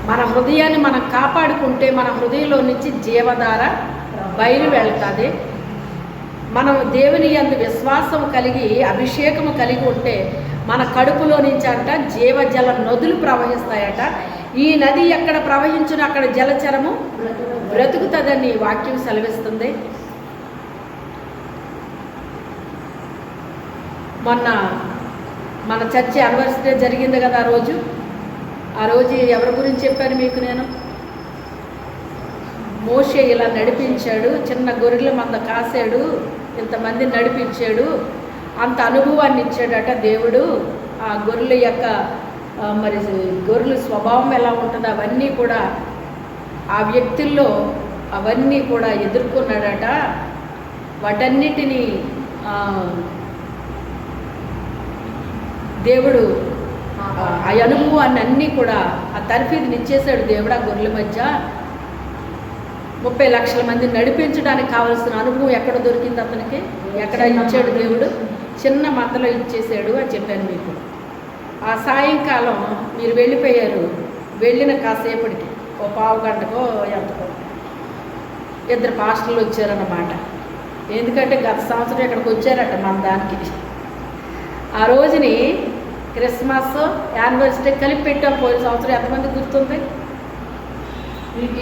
మన హృదయాన్ని మనం కాపాడుకుంటే మన హృదయంలో నుంచి జీవధార బయలు వెళ్తుంది. మనం దేవుని యందు విశ్వాసం కలిగి అభిషేకము కలిగి ఉంటే మన కడుపులో నుంచి అంట జీవజల నదులు ప్రవహిస్తాయట. ఈ నది ఎక్కడ ప్రవహించును అక్కడ జలచరము బ్రతుకుతుందని వాక్యం సెలవిస్తుంది. మొన్న మన చర్చి యానివర్సరీ జరిగింది కదా. ఆ రోజు ఎవరి గురించి చెప్పాను మీకు నేను? మోషే ఇలా నడిపించాడు, చిన్న గొర్రెల మంద కాసాడు, ఇంతమంది నడిపించాడు, అంత అనుభవాన్ని ఇచ్చాడట దేవుడు. ఆ గొర్రెల యొక్క మరి గొర్రెల స్వభావం ఎలా ఉంటుందో అవన్నీ కూడా ఆ వ్యక్తుల్లో అవన్నీ కూడా ఎదుర్కొన్నాడట. వాటన్నిటినీ దేవుడు ఆ అనుభవాన్ని అన్నీ కూడా ఆ తర్ఫీదుని ఇచ్చేశాడు దేవుడు. ఆ గొర్రెల మధ్య 30 లక్షల మందిని నడిపించడానికి కావలసిన అనుభవం ఎక్కడ దొరికింది అతనికి? ఎక్కడ ఇచ్చాడు దేవుడు? చిన్న మందలో ఇచ్చేసాడు అని చెప్పాను మీకు. ఆ సాయంకాలం మీరు వెళ్ళిపోయారు. వెళ్ళిన కాసేపటికి ఓ పావు గంటకో ఎంతకో 2 పాస్టర్లు వచ్చారన్నమాట. ఎందుకంటే గత సంవత్సరం ఇక్కడికి వచ్చారట మన దానికి. ఆ రోజుని క్రిస్మస్ యానివర్సరీ కలిపి పెట్టాం. పోయిన సంవత్సరం ఎంతమంది గుర్తుంది?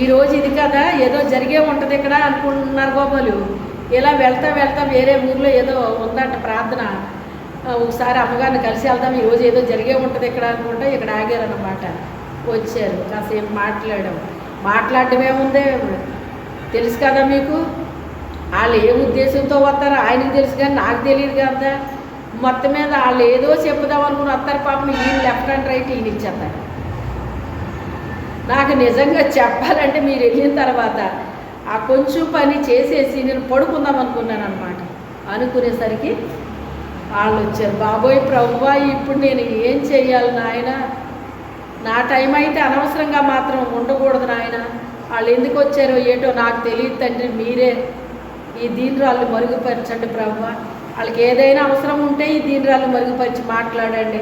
ఈరోజు ఇది కదా, ఏదో జరిగే ఉంటుంది ఇక్కడ అనుకుంటున్నారు గోపాలు. ఇలా వెళ్తా వేరే ఊర్లో ఏదో ఉందంట ప్రార్థన, ఒకసారి అమ్మగారిని కలిసి వెళ్దాం, ఈరోజు ఏదో జరిగే ఉంటుంది ఇక్కడ అనుకుంటే ఇక్కడ ఆగారన్నమాట. వచ్చారు, కాసేపు మాట్లాడటమే ఉందే తెలుసు కదా మీకు. వాళ్ళు ఏ ఉద్దేశంతో వస్తారో ఆయనకు తెలుసు కానీ నాకు తెలియదు కదా. మొత్తం మీద వాళ్ళు ఏదో చెప్పుదాం అనుకుని వస్తారు. పాపం ఈయన లెఫ్ట్ అండ్ రైట్ ఈయన ఇచ్చేస్తారు. నాకు నిజంగా చెప్పాలంటే మీరు వెళ్ళిన తర్వాత ఆ కొంచెం పని చేసేసి నేను పడుకుందాం అనుకున్నాను అనమాట. అనుకునేసరికి వాళ్ళు వచ్చారు. బాబోయ్ ప్రభువా, ఇప్పుడు నేను ఏం చెయ్యాలి నాయన? నా టైం అయితే అనవసరంగా మాత్రం ఉండకూడదు నాయన. వాళ్ళు ఎందుకు వచ్చారో ఏంటో నాకు తెలియదు తండ్రి. మీరే ఈ దీనురాళ్ళు మరుగుపరచండి ప్రభువా. వాళ్ళకి ఏదైనా అవసరం ఉంటే ఈ దీనురాళ్ళు మరుగుపరిచి మాట్లాడండి.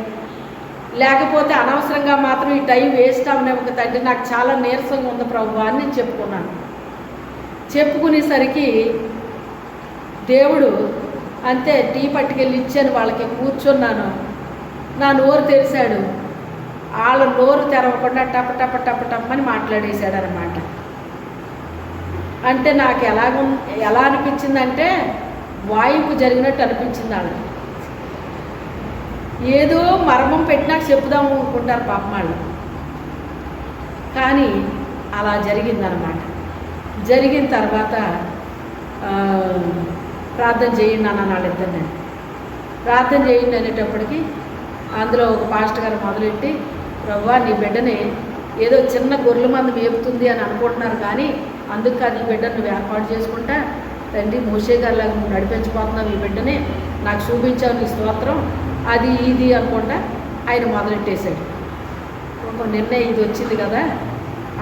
లేకపోతే అనవసరంగా మాత్రం ఈ టైం వేస్ట్ అవనే ఒక తండ్రి. నాకు చాలా నీరసంగా ఉంది ప్రభువా అని నేను చెప్పుకున్నాను. చెప్పుకునేసరికి దేవుడు అంతే టీ పట్టుకెళ్ళి ఇచ్చాను వాళ్ళకి. కూర్చున్నాను, నా నోరు తెరిశాడు. వాళ్ళ నోరు తెరవకుండా టపని మాట్లాడేశాడు అనమాట. అంటే నాకు ఎలా అనిపించిందంటే వాయింపు జరిగినట్టు అనిపించింది. వాళ్ళకి ఏదో మర్మం పెట్టినాక చెప్పుదాము అనుకుంటారు పాపం వాళ్ళు. కానీ అలా జరిగిందనమాట. జరిగిన తర్వాత ప్రార్థన చేయండి అన్న వాళ్ళిద్దరిని. ప్రార్థన చేయండి అనేటప్పటికి అందులో ఒక పాస్టర్ గారు మొదలెట్టి, ప్రభువా నీ బిడ్డని ఏదో చిన్న గొర్రెల మంది మేపుతుంది అని అనుకుంటున్నారు, కానీ అందుకు కాదు ఈ బిడ్డను నువ్వు ఏర్పాటు చేసుకుంటా తండ్రి. మోషే గారిలాగా నువ్వు నడిపించబోతున్నావు ఈ బిడ్డని, నాకు చూపించావు నీ స్తోత్రం, అది ఇది అనుకుంటా ఆయన మొదలెట్టేశాడు. ఒక నిర్ణయం ఇది వచ్చింది కదా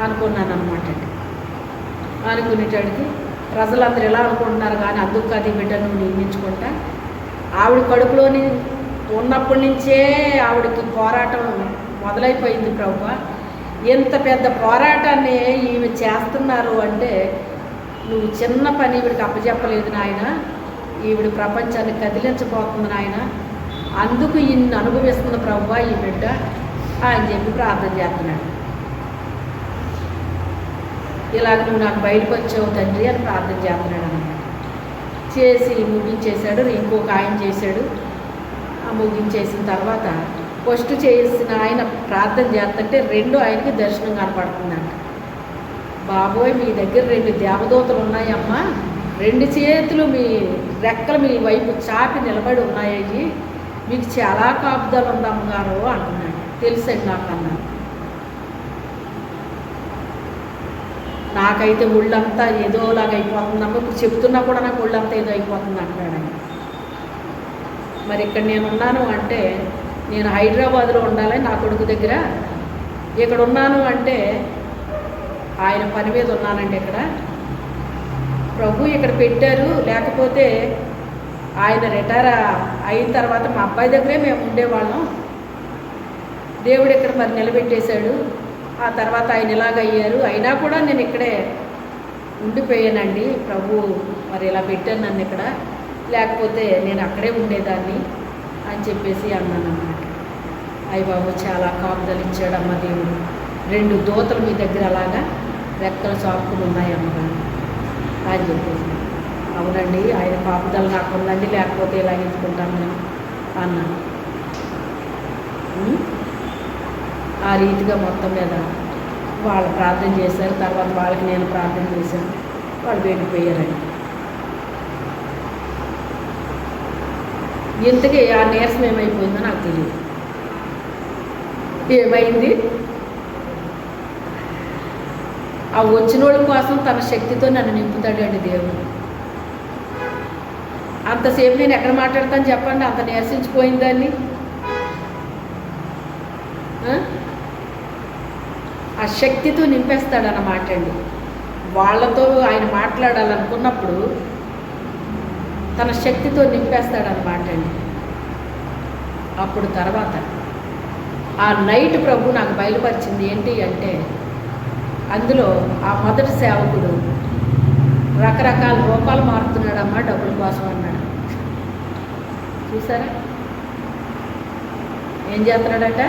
అనుకున్నాను అనమాట. అనుకునేటాడికి ప్రజలందరూ ఎలా అనుకుంటున్నారు, కానీ అందుకు కాదు ఈ బిడ్డను నియమించుకుంటా. ఆవిడ కడుపులోని ఉన్నప్పటి నుంచే ఆవిడకి పోరాటం మొదలైపోయింది. ప్రభువా ఎంత పెద్ద పోరాటాన్ని ఈమె చేస్తున్నారు అంటే నువ్వు చిన్న పని ఈవిడికి అప్పచెప్పలేదు నాయన. ఈవిడ ప్రపంచాన్ని కదిలించబోతుంది నాయన, అందుకు ఇన్ని అనుభవిస్తుంది ప్రభువా ఈ బిడ్డ అని చెప్పి ప్రార్థన చేస్తున్నాడు. ఇలాగ నువ్వు నాకు బయలుపరిచావు తండ్రి అని ప్రార్థన చేస్తున్నాడు అన్నమాట. చేసి ముగించేశాడు. ఇంకొక ఆయన చేశాడు. ముగించేసిన తర్వాత ఫస్ట్ చేసిన ఆయన ప్రార్థన చేస్తుంటే రెండు ఆయనకి దర్శనం కనపడుతుందంట. బాబోయ్, మీ దగ్గర 2 దేవదూతలు ఉన్నాయమ్మా, 2 చేతులు మీ రెక్కలు మీ వైపు చాపి నిలబడి ఉన్నాయి, మీకు చాలా కాపుదలు ఉంది అమ్మగారు అంటున్నాడు. తెలుసండి నాకు అన్నాను. నాకైతే ఒళ్ళంతా ఏదోలాగా అయిపోతుందమ్మా, ఇప్పుడు చెప్తున్నా కూడా నాకు ఒళ్ళంతా ఏదో అయిపోతుంది అంటున్నాడు ఆయన. మరి ఇక్కడ నేను ఉన్నాను అంటే, నేను హైదరాబాద్లో ఉండాలి నా కొడుకు దగ్గర, ఇక్కడ ఉన్నాను అంటే ఆయన పని మీద ఉన్నానండి. ఇక్కడ ప్రభు ఇక్కడ పెట్టారు, లేకపోతే ఆయన రిటైర్ అయిన తర్వాత మా అబ్బాయి దగ్గరే మేము ఉండేవాళ్ళం, దేవుడు ఇక్కడ మరి నిలబెట్టేశాడు. ఆ తర్వాత ఆయన ఇలాగయ్యారు, అయినా కూడా నేను ఇక్కడే ఉండిపోయానండి, ప్రభు మరి ఇలా పెట్టాను నన్ను ఇక్కడ, లేకపోతే నేను అక్కడే ఉండేదాన్ని అని చెప్పేసి అన్నాను అన్నమాట. అయ్య బాబు, చాలా కాపుదలు ఇచ్చాడమ్మ దేవుడు, 2 దూతలు మీ దగ్గర అలాగా రెక్కలు చాపుకుని ఉన్నాయి అమ్మగారు అని చెప్పేసి. అవునండి, ఆయన కాపుదలు నాకు ఉందండి, లేకపోతే ఇలా ఎంచుకుంటాను నేను అన్నాను. ఆ రీతిగా మొత్తం మీద వాళ్ళు ప్రార్థన చేశారు. తర్వాత వాళ్ళకి నేను ప్రార్థన చేశాను, వాళ్ళు వెళ్ళిపోయారండి. ఇంతకీ ఆ నీరసం ఏమైపోయిందో నాకు తెలియదు. ఏమైంది? ఆ వచ్చిన వాళ్ళ కోసం తన శక్తితో నన్ను నింపుతాడండి దేవుడు. అంతసేపు నేను ఎక్కడ మాట్లాడతాను చెప్పండి, అంత నీరసించిపోయిందాన్ని. ఆ శక్తితో నింపేస్తాడన్నమాట అండి. వాళ్ళతో ఆయన మాట్లాడాలనుకున్నప్పుడు తన శక్తితో నింపేస్తాడన్నమాట అండి. అప్పుడు తర్వాత ఆ నైట్ ప్రభు నాకు బయలుపరిచింది ఏంటి అంటే, అందులో ఆ మొదటి సేవకుడు రకరకాల రూపాలు మారుతున్నాడమ్మా డబ్బుల కోసం అన్నాడు. చూసారా ఏం చేస్తున్నాడట?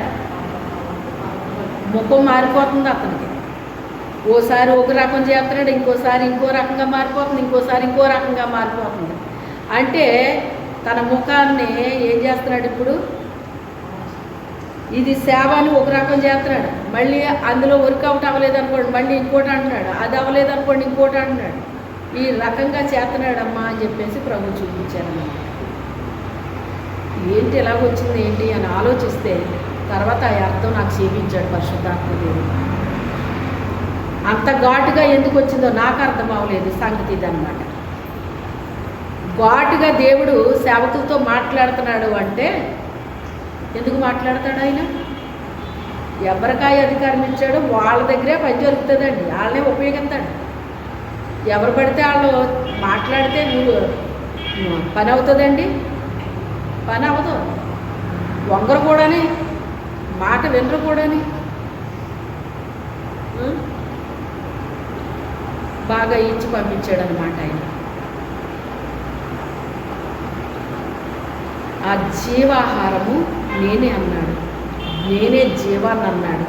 ముఖం మారిపోతుంది అతనికి. ఓసారి ఒక రకం చేస్తున్నాడు, ఇంకోసారి ఇంకో రకంగా మారిపోతుంది, ఇంకోసారి ఇంకో రకంగా మారిపోతుంది. అంటే తన ముఖాన్ని ఏం చేస్తున్నాడు? ఇప్పుడు ఇది సేవ అని ఒక రకం చేస్తున్నాడు, మళ్ళీ అందులో వర్కౌట్ అవ్వలేదు అనుకోండి మళ్ళీ ఇంకోటి అంటున్నాడు, అది అవ్వలేదు అనుకోండి ఇంకోటి అంటున్నాడు. ఈ రకంగా చేస్తున్నాడమ్మా అని చెప్పేసి ప్రభు చూపించారన్నమాట. ఏంటి ఎలాగొచ్చింది ఏంటి అని ఆలోచిస్తే తర్వాత ఆ అర్థం నాకు చూపించాడు పరిశుద్ధాత్మ దేవుడు. అంత ఘాటుగా ఎందుకు వచ్చిందో నాకు అర్థం అవ్వలేదు సంగతి ఇదన్నమాట. ఘాటుగా దేవుడు సేవకులతో మాట్లాడుతున్నాడు అంటే ఎందుకు మాట్లాడతాడు? ఆయన ఎవరికాయ అధికారం ఇచ్చాడో వాళ్ళ దగ్గరే పని జరుగుతుందండి, వాళ్ళనే ఉపయోగిస్తాడు. ఎవరు పడితే వాళ్ళు మాట్లాడితే మీరు పని అవుతుందండి? పని అవ్వదు. వంగరు కూడాని, మాట వినరు కూడాని. బాగా ఇచ్చి పంపించాడు అన్నమాట ఆయన. ఆ జీవాహారము నేనే అన్నాడు, నేనే జీవాన్ని అన్నాడు.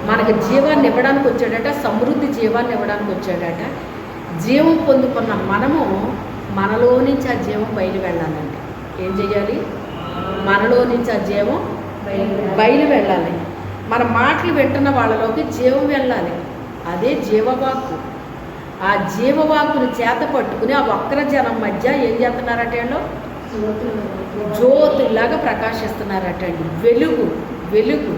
మనకు జీవాన్ని ఇవ్వడానికి వచ్చాడట, సమృద్ధి జీవాన్ని ఇవ్వడానికి వచ్చాడట. జీవం పొందుకున్న మనము మనలో నుంచి ఆ జీవం బయలు వెళ్ళాలండి. ఏం చేయాలి? మనలో నుంచి ఆ జీవం బయలు వెళ్ళాలి. మన మాటలు వింటున్న వాళ్ళలోకి జీవం వెళ్ళాలి. అదే జీవవాక్కు. ఆ జీవవాక్కును చేత పట్టుకుని ఆ వక్ర జనం మధ్య ఏం చేస్తున్నారట? వాళ్ళు జ్యోతుల్లాగా ప్రకాశిస్తున్నారట అండి. వెలుగు, వెలుగు,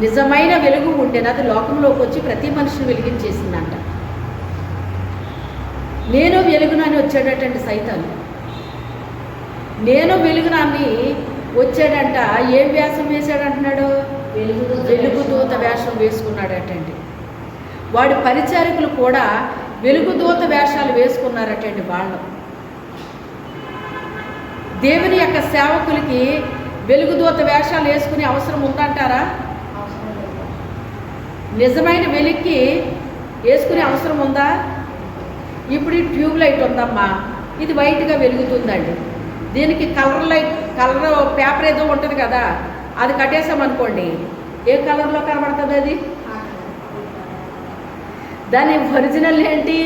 నిజమైన వెలుగు ఉండేది. అది లోకంలోకి వచ్చి ప్రతి మనిషిని వెలిగించేసిందంట. నేను వెలుగునని వచ్చాడటండి సైతాను. నేను వెలుగునాన్ని వచ్చాడంట. ఏం వేషం వేశాడంటున్నాడు? వెలుగుదూత వేషం వేసుకున్నాడటండి. వాడి పరిచారకులు కూడా వెలుగుదూత వేషాలు వేసుకున్నారటండి. వాళ్ళు దేవుని యొక్క సేవకులకి వెలుగుదూత వేషాలు వేసుకునే అవసరం ఉందంటారా? నిజమైన వెలుగుకి వేసుకునే అవసరం ఉందా? ఇప్పుడు ఈ ట్యూబ్ లైట్ ఉందమ్మా, ఇది వైట్గా వెలుగుతుందండి. దీనికి కలర్ పేపర్ ఏదో ఉంటుంది కదా, అది కట్టేసామనుకోండి ఏ కలర్లో కనబడుతుంది? అది దాని ఒరిజినల్ ఏంటి?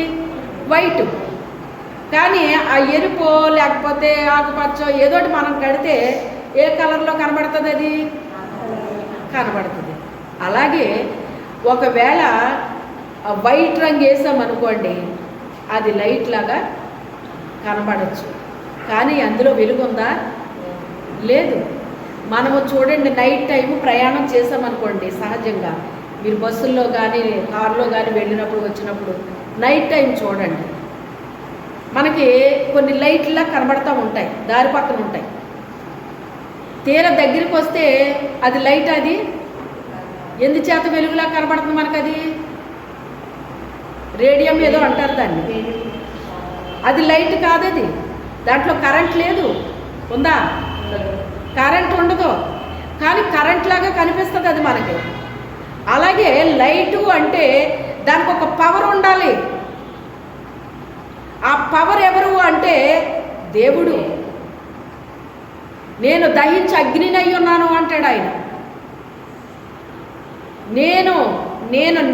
వైట్. కానీ ఆ ఎరుపో లేకపోతే ఆకుపచ్చో ఏదోటి మనం కడితే ఏ కలర్లో కనబడుతుంది? అది కనబడుతుంది. అలాగే ఒకవేళ వైట్ రంగు వేసామనుకోండి, అది లైట్ లాగా కనబడచ్చు, కానీ అందులో వెలుగుందా? లేదు. మనము చూడండి, నైట్ టైం ప్రయాణం చేసామనుకోండి, సహజంగా మీరు బస్సుల్లో కానీ కారులో కానీ వెళ్ళినప్పుడు వచ్చినప్పుడు నైట్ టైం చూడండి, మనకి కొన్ని లైట్లా కనబడతా ఉంటాయి, దారి పక్కన ఉంటాయి. తీర దగ్గరికి వస్తే అది లైట్, అది ఎందుచేత వెలుగులా కనబడుతుంది మనకు? అది రేడియం ఏదో అంటారు దాన్ని. అది లైట్ కాదు, అది దాంట్లో కరెంట్ లేదు. ఉందా? కరెంట్ ఉండదు, కానీ కరెంట్ లాగా కనిపిస్తుంది అది మనకి. అలాగే లైటు అంటే దానికి ఒక పవర్ ఉండాలి. ఆ పవర్ ఎవరు అంటే దేవుడు. నేను దహించి అగ్నినై ఉన్నాను అంటాడు ఆయన.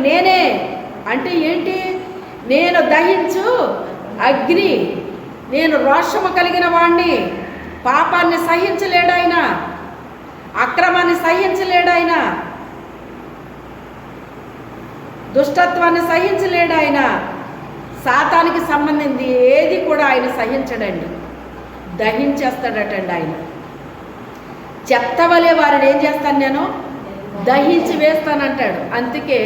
నేనే అంటే ఏంటి? నేను దహించు అగ్ని, నేను రోషము కలిగిన వాణ్ణి. పాపాన్ని సహించలేడాయన, అక్రమాన్ని సహించలేడాయన, దుష్టత్వాన్ని సహించలేడాయన, సాతానికి సంబంధించి ఏది కూడా ఆయన సహించడండి, దహించేస్తాడటండి ఆయన. చెత్త వలె వారిని ఏం చేస్తాను? నేను దహించి వేస్తానంటాడు. అందుకే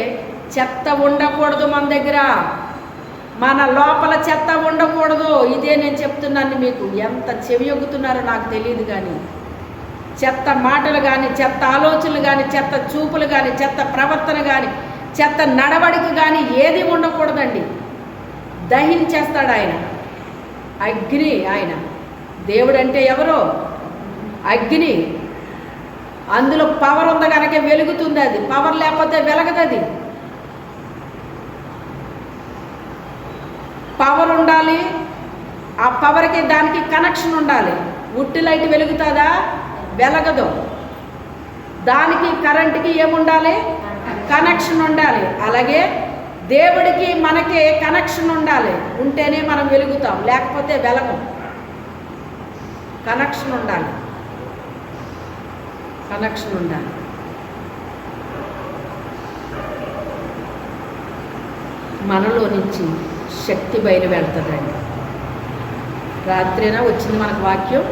చెత్త ఉండకూడదు మన దగ్గర, మన లోపల చెత్త ఉండకూడదు. ఇదే నేను చెప్తున్నాను మీకు. ఎంత చెవియొగ్గుతున్నారో నాకు తెలియదు, కానీ చెత్త మాటలు కానీ, చెత్త ఆలోచనలు కానీ, చెత్త చూపులు కానీ, చెత్త ప్రవర్తన కానీ, చెత్త నడవడిక కానీ ఏది ఉండకూడదండి. దహించేస్తాడు ఆయన. అగ్ని ఆయన. దేవుడు అంటే ఎవరో అగ్ని. అందులో పవర్ ఉంది కనుక వెలుగుతుంది. అది పవర్ లేకపోతే వెలగదు. అది పవర్ ఉండాలి. ఆ పవర్కి దానికి కనెక్షన్ ఉండాలి. ఉట్టి లైట్ వెలుగుతుందా? వెలగదు. దానికి కరెంటుకి ఏముండాలి? కనెక్షన్ ఉండాలి. అలాగే దేవుడికి మనకి కనెక్షన్ ఉండాలి. ఉంటేనే మనం వెలుగుతాం, లేకపోతే వెలగం. కనెక్షన్ ఉండాలి. కనెక్షన్ ఉండాలి. మనలో నుంచి శక్తి బయలు వెళ్తుందండి. రాత్రినా వచ్చింది మనకు వాక్యం.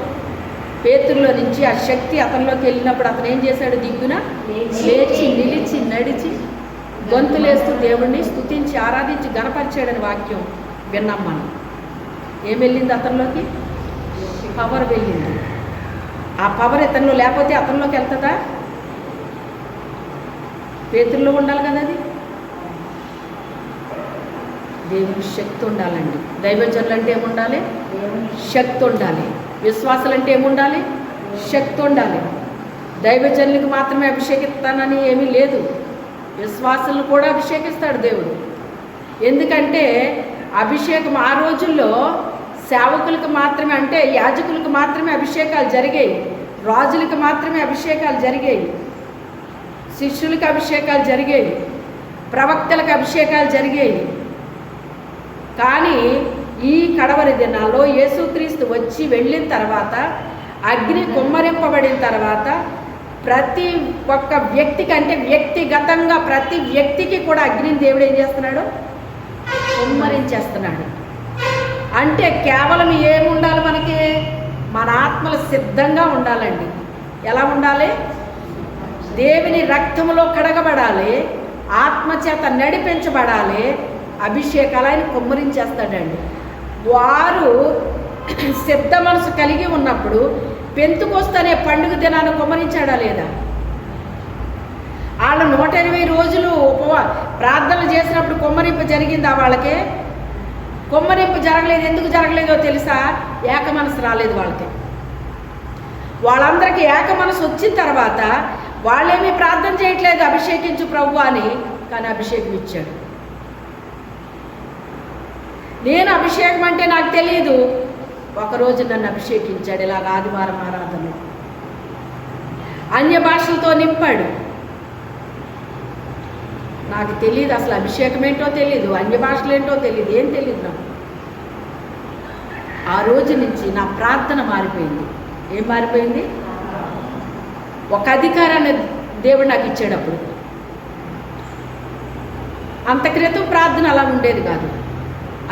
పేతుల్లో నుంచి ఆ శక్తి అతనిలోకి వెళ్ళినప్పుడు అతను ఏం చేశాడు? దిగ్గున లేచి నిలిచి నడిచి గొంతులేస్తూ దేవుణ్ణి స్తుతించి ఆరాధించి గణపరిచాడని వాక్యం విన్నాం మనం. ఏం వెళ్ళింది అతనిలోకి? పవర్ వెళ్ళింది. ఆ పవర్ ఇతనిలో లేకపోతే అతనిలోకి వెళ్తుందా? పేతుల్లో ఉండాలి కదా అది. దేవుని శక్తి ఉండాలండి. దైవజనులు అంటే ఏముండాలి? శక్తి ఉండాలి. విశ్వాసాలు అంటే ఏముండాలి? శక్తి ఉండాలి. దైవజనులకు మాత్రమే అభిషేకిస్తానని ఏమీ లేదు. విశ్వాసాలను కూడా అభిషేకిస్తాడు దేవుడు. ఎందుకంటే అభిషేకం ఆ రోజుల్లో సేవకులకు మాత్రమే, అంటే యాజకులకు మాత్రమే అభిషేకాలు జరిగాయి. రాజులకు మాత్రమే అభిషేకాలు జరిగాయి. శిష్యులకు అభిషేకాలు జరిగాయి. ప్రవక్తలకు అభిషేకాలు జరిగాయి. కానీ ఈ కడవరి దినాల్లో యేసుక్రీస్తు వచ్చి వెళ్ళిన తర్వాత, అగ్ని కుమ్మరింపబడిన తర్వాత ప్రతి ఒక్క వ్యక్తికి, అంటే వ్యక్తిగతంగా ప్రతి వ్యక్తికి కూడా అగ్నిని దేవుడు ఏం చేస్తున్నాడు? కుమ్మరించేస్తున్నాడు. అంటే కేవలం ఏముండాలి మనకి? మన ఆత్మలు సిద్ధంగా ఉండాలండి. ఎలా ఉండాలి? దేవుని రక్తంలో కడగబడాలి, ఆత్మచేత నడిపించబడాలి. అభిషేకాలు ఆయన కుమ్మరించేస్తాడండి. వారు సిద్ధ మనసు కలిగి ఉన్నప్పుడు పెంతుకొస్తు అనే పండుగ దినాన్ని కుమ్మరించాడా లేదా? వాళ్ళు 120 రోజులు ప్రార్థనలు చేసినప్పుడు కుమ్మరింపు జరిగిందా? వాళ్ళకి కుమ్మరింపు జరగలేదు. ఎందుకు జరగలేదో తెలుసా? ఏక మనసు రాలేదు వాళ్ళకి. వాళ్ళందరికీ ఏక మనసు వచ్చిన తర్వాత వాళ్ళేమీ ప్రార్థన చేయట్లేదు అభిషేకించు ప్రభు అని, కానీ అభిషేకం ఇచ్చాడు. నేను అభిషేకం అంటే నాకు తెలియదు. ఒకరోజు నన్ను అభిషేకించాడు. ఇలాగ ఆదివారం ఆరాధన అన్య భాషలతో నింపాడు. నాకు తెలియదు అసలు అభిషేకం ఏంటో తెలియదు, అన్య భాషలు ఏంటో తెలియదు, ఏం తెలియదు నాకు. ఆ రోజు నుంచి నా ప్రార్థన మారిపోయింది. ఏం మారిపోయింది? ఒక అధికారాన్ని దేవుడు నాకు ఇచ్చేటప్పుడు. అంత క్రితం ప్రార్థన అలా ఉండేది కాదు.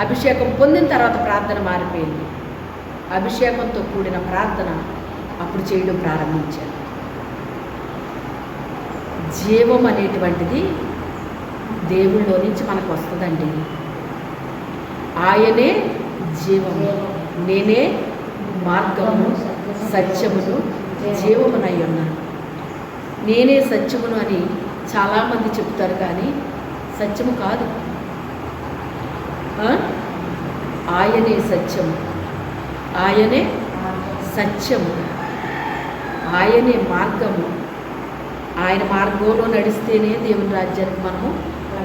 అభిషేకం పొందిన తర్వాత ప్రార్థన మారిపోయింది. అభిషేకంతో కూడిన ప్రార్థన అప్పుడు చేయడం ప్రారంభించాను. జీవం అనేటువంటిది దేవుళ్ళో నుంచి మనకు వస్తుందండి. ఆయనే జీవము, నేనే మార్గము, సత్యమును, జీవమునై ఉన్నాను. నేనే సత్యమును అని చాలామంది చెప్తారు, కానీ సత్యము కాదు. ఆయనే సత్యము, ఆయనే సత్యము, ఆయనే మార్గము. ఆయన మార్గంలో నడిస్తేనే దేవుని రాజ్యానికి మనము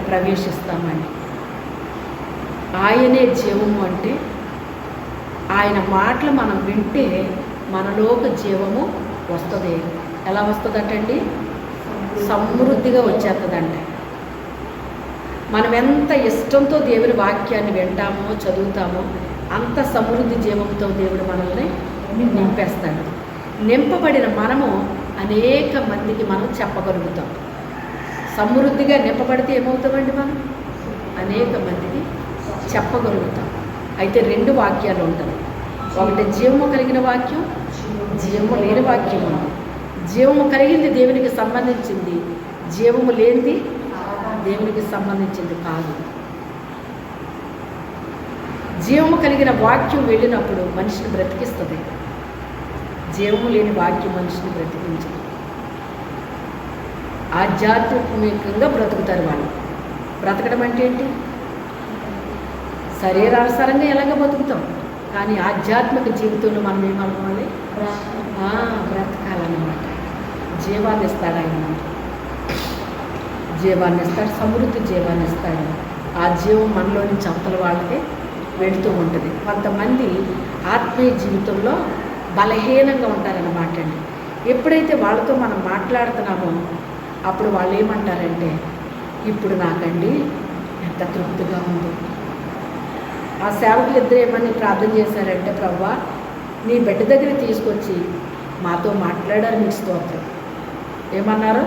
ప్రవేశిస్తామండి. ఆయనే జీవము అంటే ఆయన మాటలు మనం వింటే మనలోకి జీవము వస్తుంది. ఎలా వస్తుందటండి? సమృద్ధిగా వచ్చేస్తుందంట. మనం ఎంత ఇష్టంతో దేవుని వాక్యాన్ని వింటామో, చదువుతామో, అంత సమృద్ధి జీవంతో దేవుడు మనల్ని నింపేస్తాడు. నింపబడిన మనము అనేక మందికి మనం చెప్పగలుగుతాం. సమృద్ధిగా నింపబడితే ఏమవుతామండి? మనం అనేక మందికి చెప్పగలుగుతాం. అయితే రెండు వాక్యాలు ఉంటాయి. ఒకటి జీవము కలిగిన వాక్యం, జీవము లేని వాక్యం ఉంది. జీవము కలిగింది దేవునికి సంబంధించింది, జీవము లేనిది దేవునికి సంబంధించింది కాదు. జీవము కలిగిన వాక్యం వెళ్ళినప్పుడు మనిషిని బ్రతికిస్తుంది. జీవము లేని వాక్యం మనిషిని బ్రతికించదు. ఆధ్యాత్మికంగా బ్రతుకుతారు వాళ్ళు. బ్రతకడం అంటే ఏంటి? శరీరానుసారంగా ఎలాగ బతుకుతాం, కానీ ఆధ్యాత్మిక జీవితంలో మనం ఏమనుకోవాలి? బ్రతకాలన్నమాట. జీవాన్ని ఇస్తాడు ఆయన, జీవాన్ని ఇస్తాడు, సమృద్ధి జీవాన్ని ఇస్తాడు. ఆ జీవం మనలో నుంచి అవతల వాళ్ళకి వెళుతూ ఉంటుంది. కొంతమంది ఆత్మీయ జీవితంలో బలహీనంగా ఉంటారన్నమాట అండి. ఎప్పుడైతే వాళ్ళతో మనం మాట్లాడుతున్నామో అప్పుడు వాళ్ళు ఏమంటారంటే, ఇప్పుడు నాకండి ఎంత తృప్తిగా ఉంది. ఆ సేవకులు ఇద్దరు ఏమని ప్రార్థన చేశారంటే, ప్రభువా నీ బిడ్డ దగ్గర తీసుకొచ్చి మాతో మాట్లాడారు, మీకు స్తోత్రం. ఏమన్నారు?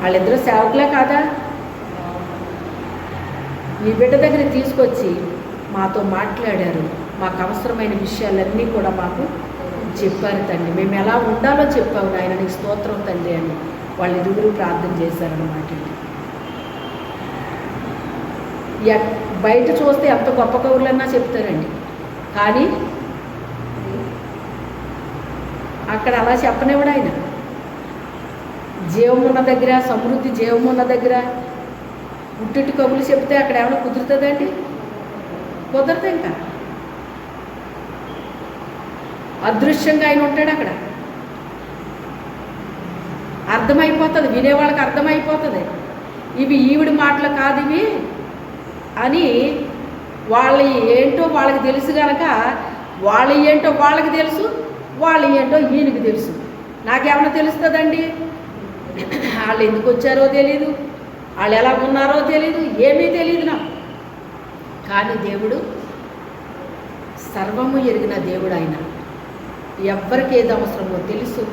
వాళ్ళిద్దరూ సేవకులే కాదా? నీ బిడ్డ దగ్గర తీసుకొచ్చి మాతో మాట్లాడారు, మాకు అవసరమైన విషయాలన్నీ కూడా మాకు చెప్పారు తండ్రి, మేము ఎలా ఉండాలో చెప్పావు నాయన, నీకు స్తోత్రం తండ్రి అని వాళ్ళు ఇరువురు ప్రార్థన చేశారన్నమాట. బయట చూస్తే ఎంత గొప్ప కవులన్నా చెప్తారండి, కానీ అక్కడ అలా చెప్పనివ్వడు ఆయన. జీవం ఉన్న దగ్గర, సమృద్ధి జీవం ఉన్న దగ్గర ఉట్టిటి కబులు చెప్తే అక్కడ ఏమైనా కుదురుతుందండి? కుదరదు. ఇంకా అదృశ్యంగా ఆయన ఉంటాడు అక్కడ. అర్థమైపోతుంది, వినేవాళ్ళకి అర్థమైపోతుంది, ఇవి ఈవిడి మాటలు కాదు ఇవి అని. వాళ్ళ ఏంటో వాళ్ళకి తెలుసు కనుక, వాళ్ళ ఏంటో వాళ్ళకి తెలుసు, వాళ్ళు ఏంటో ఈయనకి తెలుసు. నాకేమైనా తెలుస్తుందండి? వాళ్ళు ఎందుకు వచ్చారో తెలీదు, వాళ్ళు ఎలా ఉన్నారో తెలీదు, ఏమీ తెలియదు నాకు. కానీ దేవుడు సర్వము ఎరిగిన దేవుడు ఆయన. ఎవ్వరికి ఏది అవసరమో తెలుసు.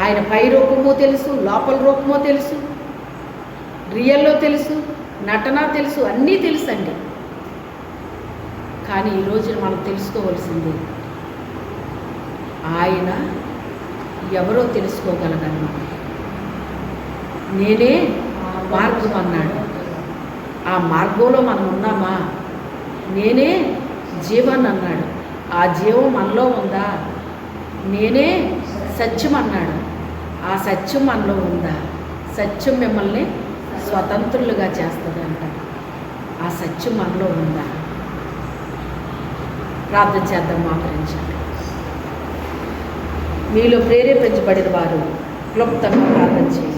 ఆయన పై రూపమో తెలుసు, లోపల రూపమో తెలుసు, రియల్లో తెలుసు, నటన తెలుసు, అన్నీ తెలుసు అండి. కానీ ఈ రోజున మనం తెలుసుకోవలసింది ఆయన ఎవరో తెలుసుకోగలగను. నేనే మార్గం అన్నాడు. ఆ మార్గంలో మనం ఉన్నామా? నేనే జీవాన్ని అన్నాడు. ఆ జీవం మనలో ఉందా? నేనే సత్యం అన్నాడు. ఆ సత్యం మనలో ఉందా? సత్యం మిమ్మల్ని స్వతంత్రులుగా చేస్తుంది అంటారు. ఆ సత్యం మనలో ఉందా? ప్రార్థన చేద్దాం. మోకరించండి. మీలో ప్రేరేపించబడిన వారు క్లుప్తంగా ప్రార్థన చేయండి.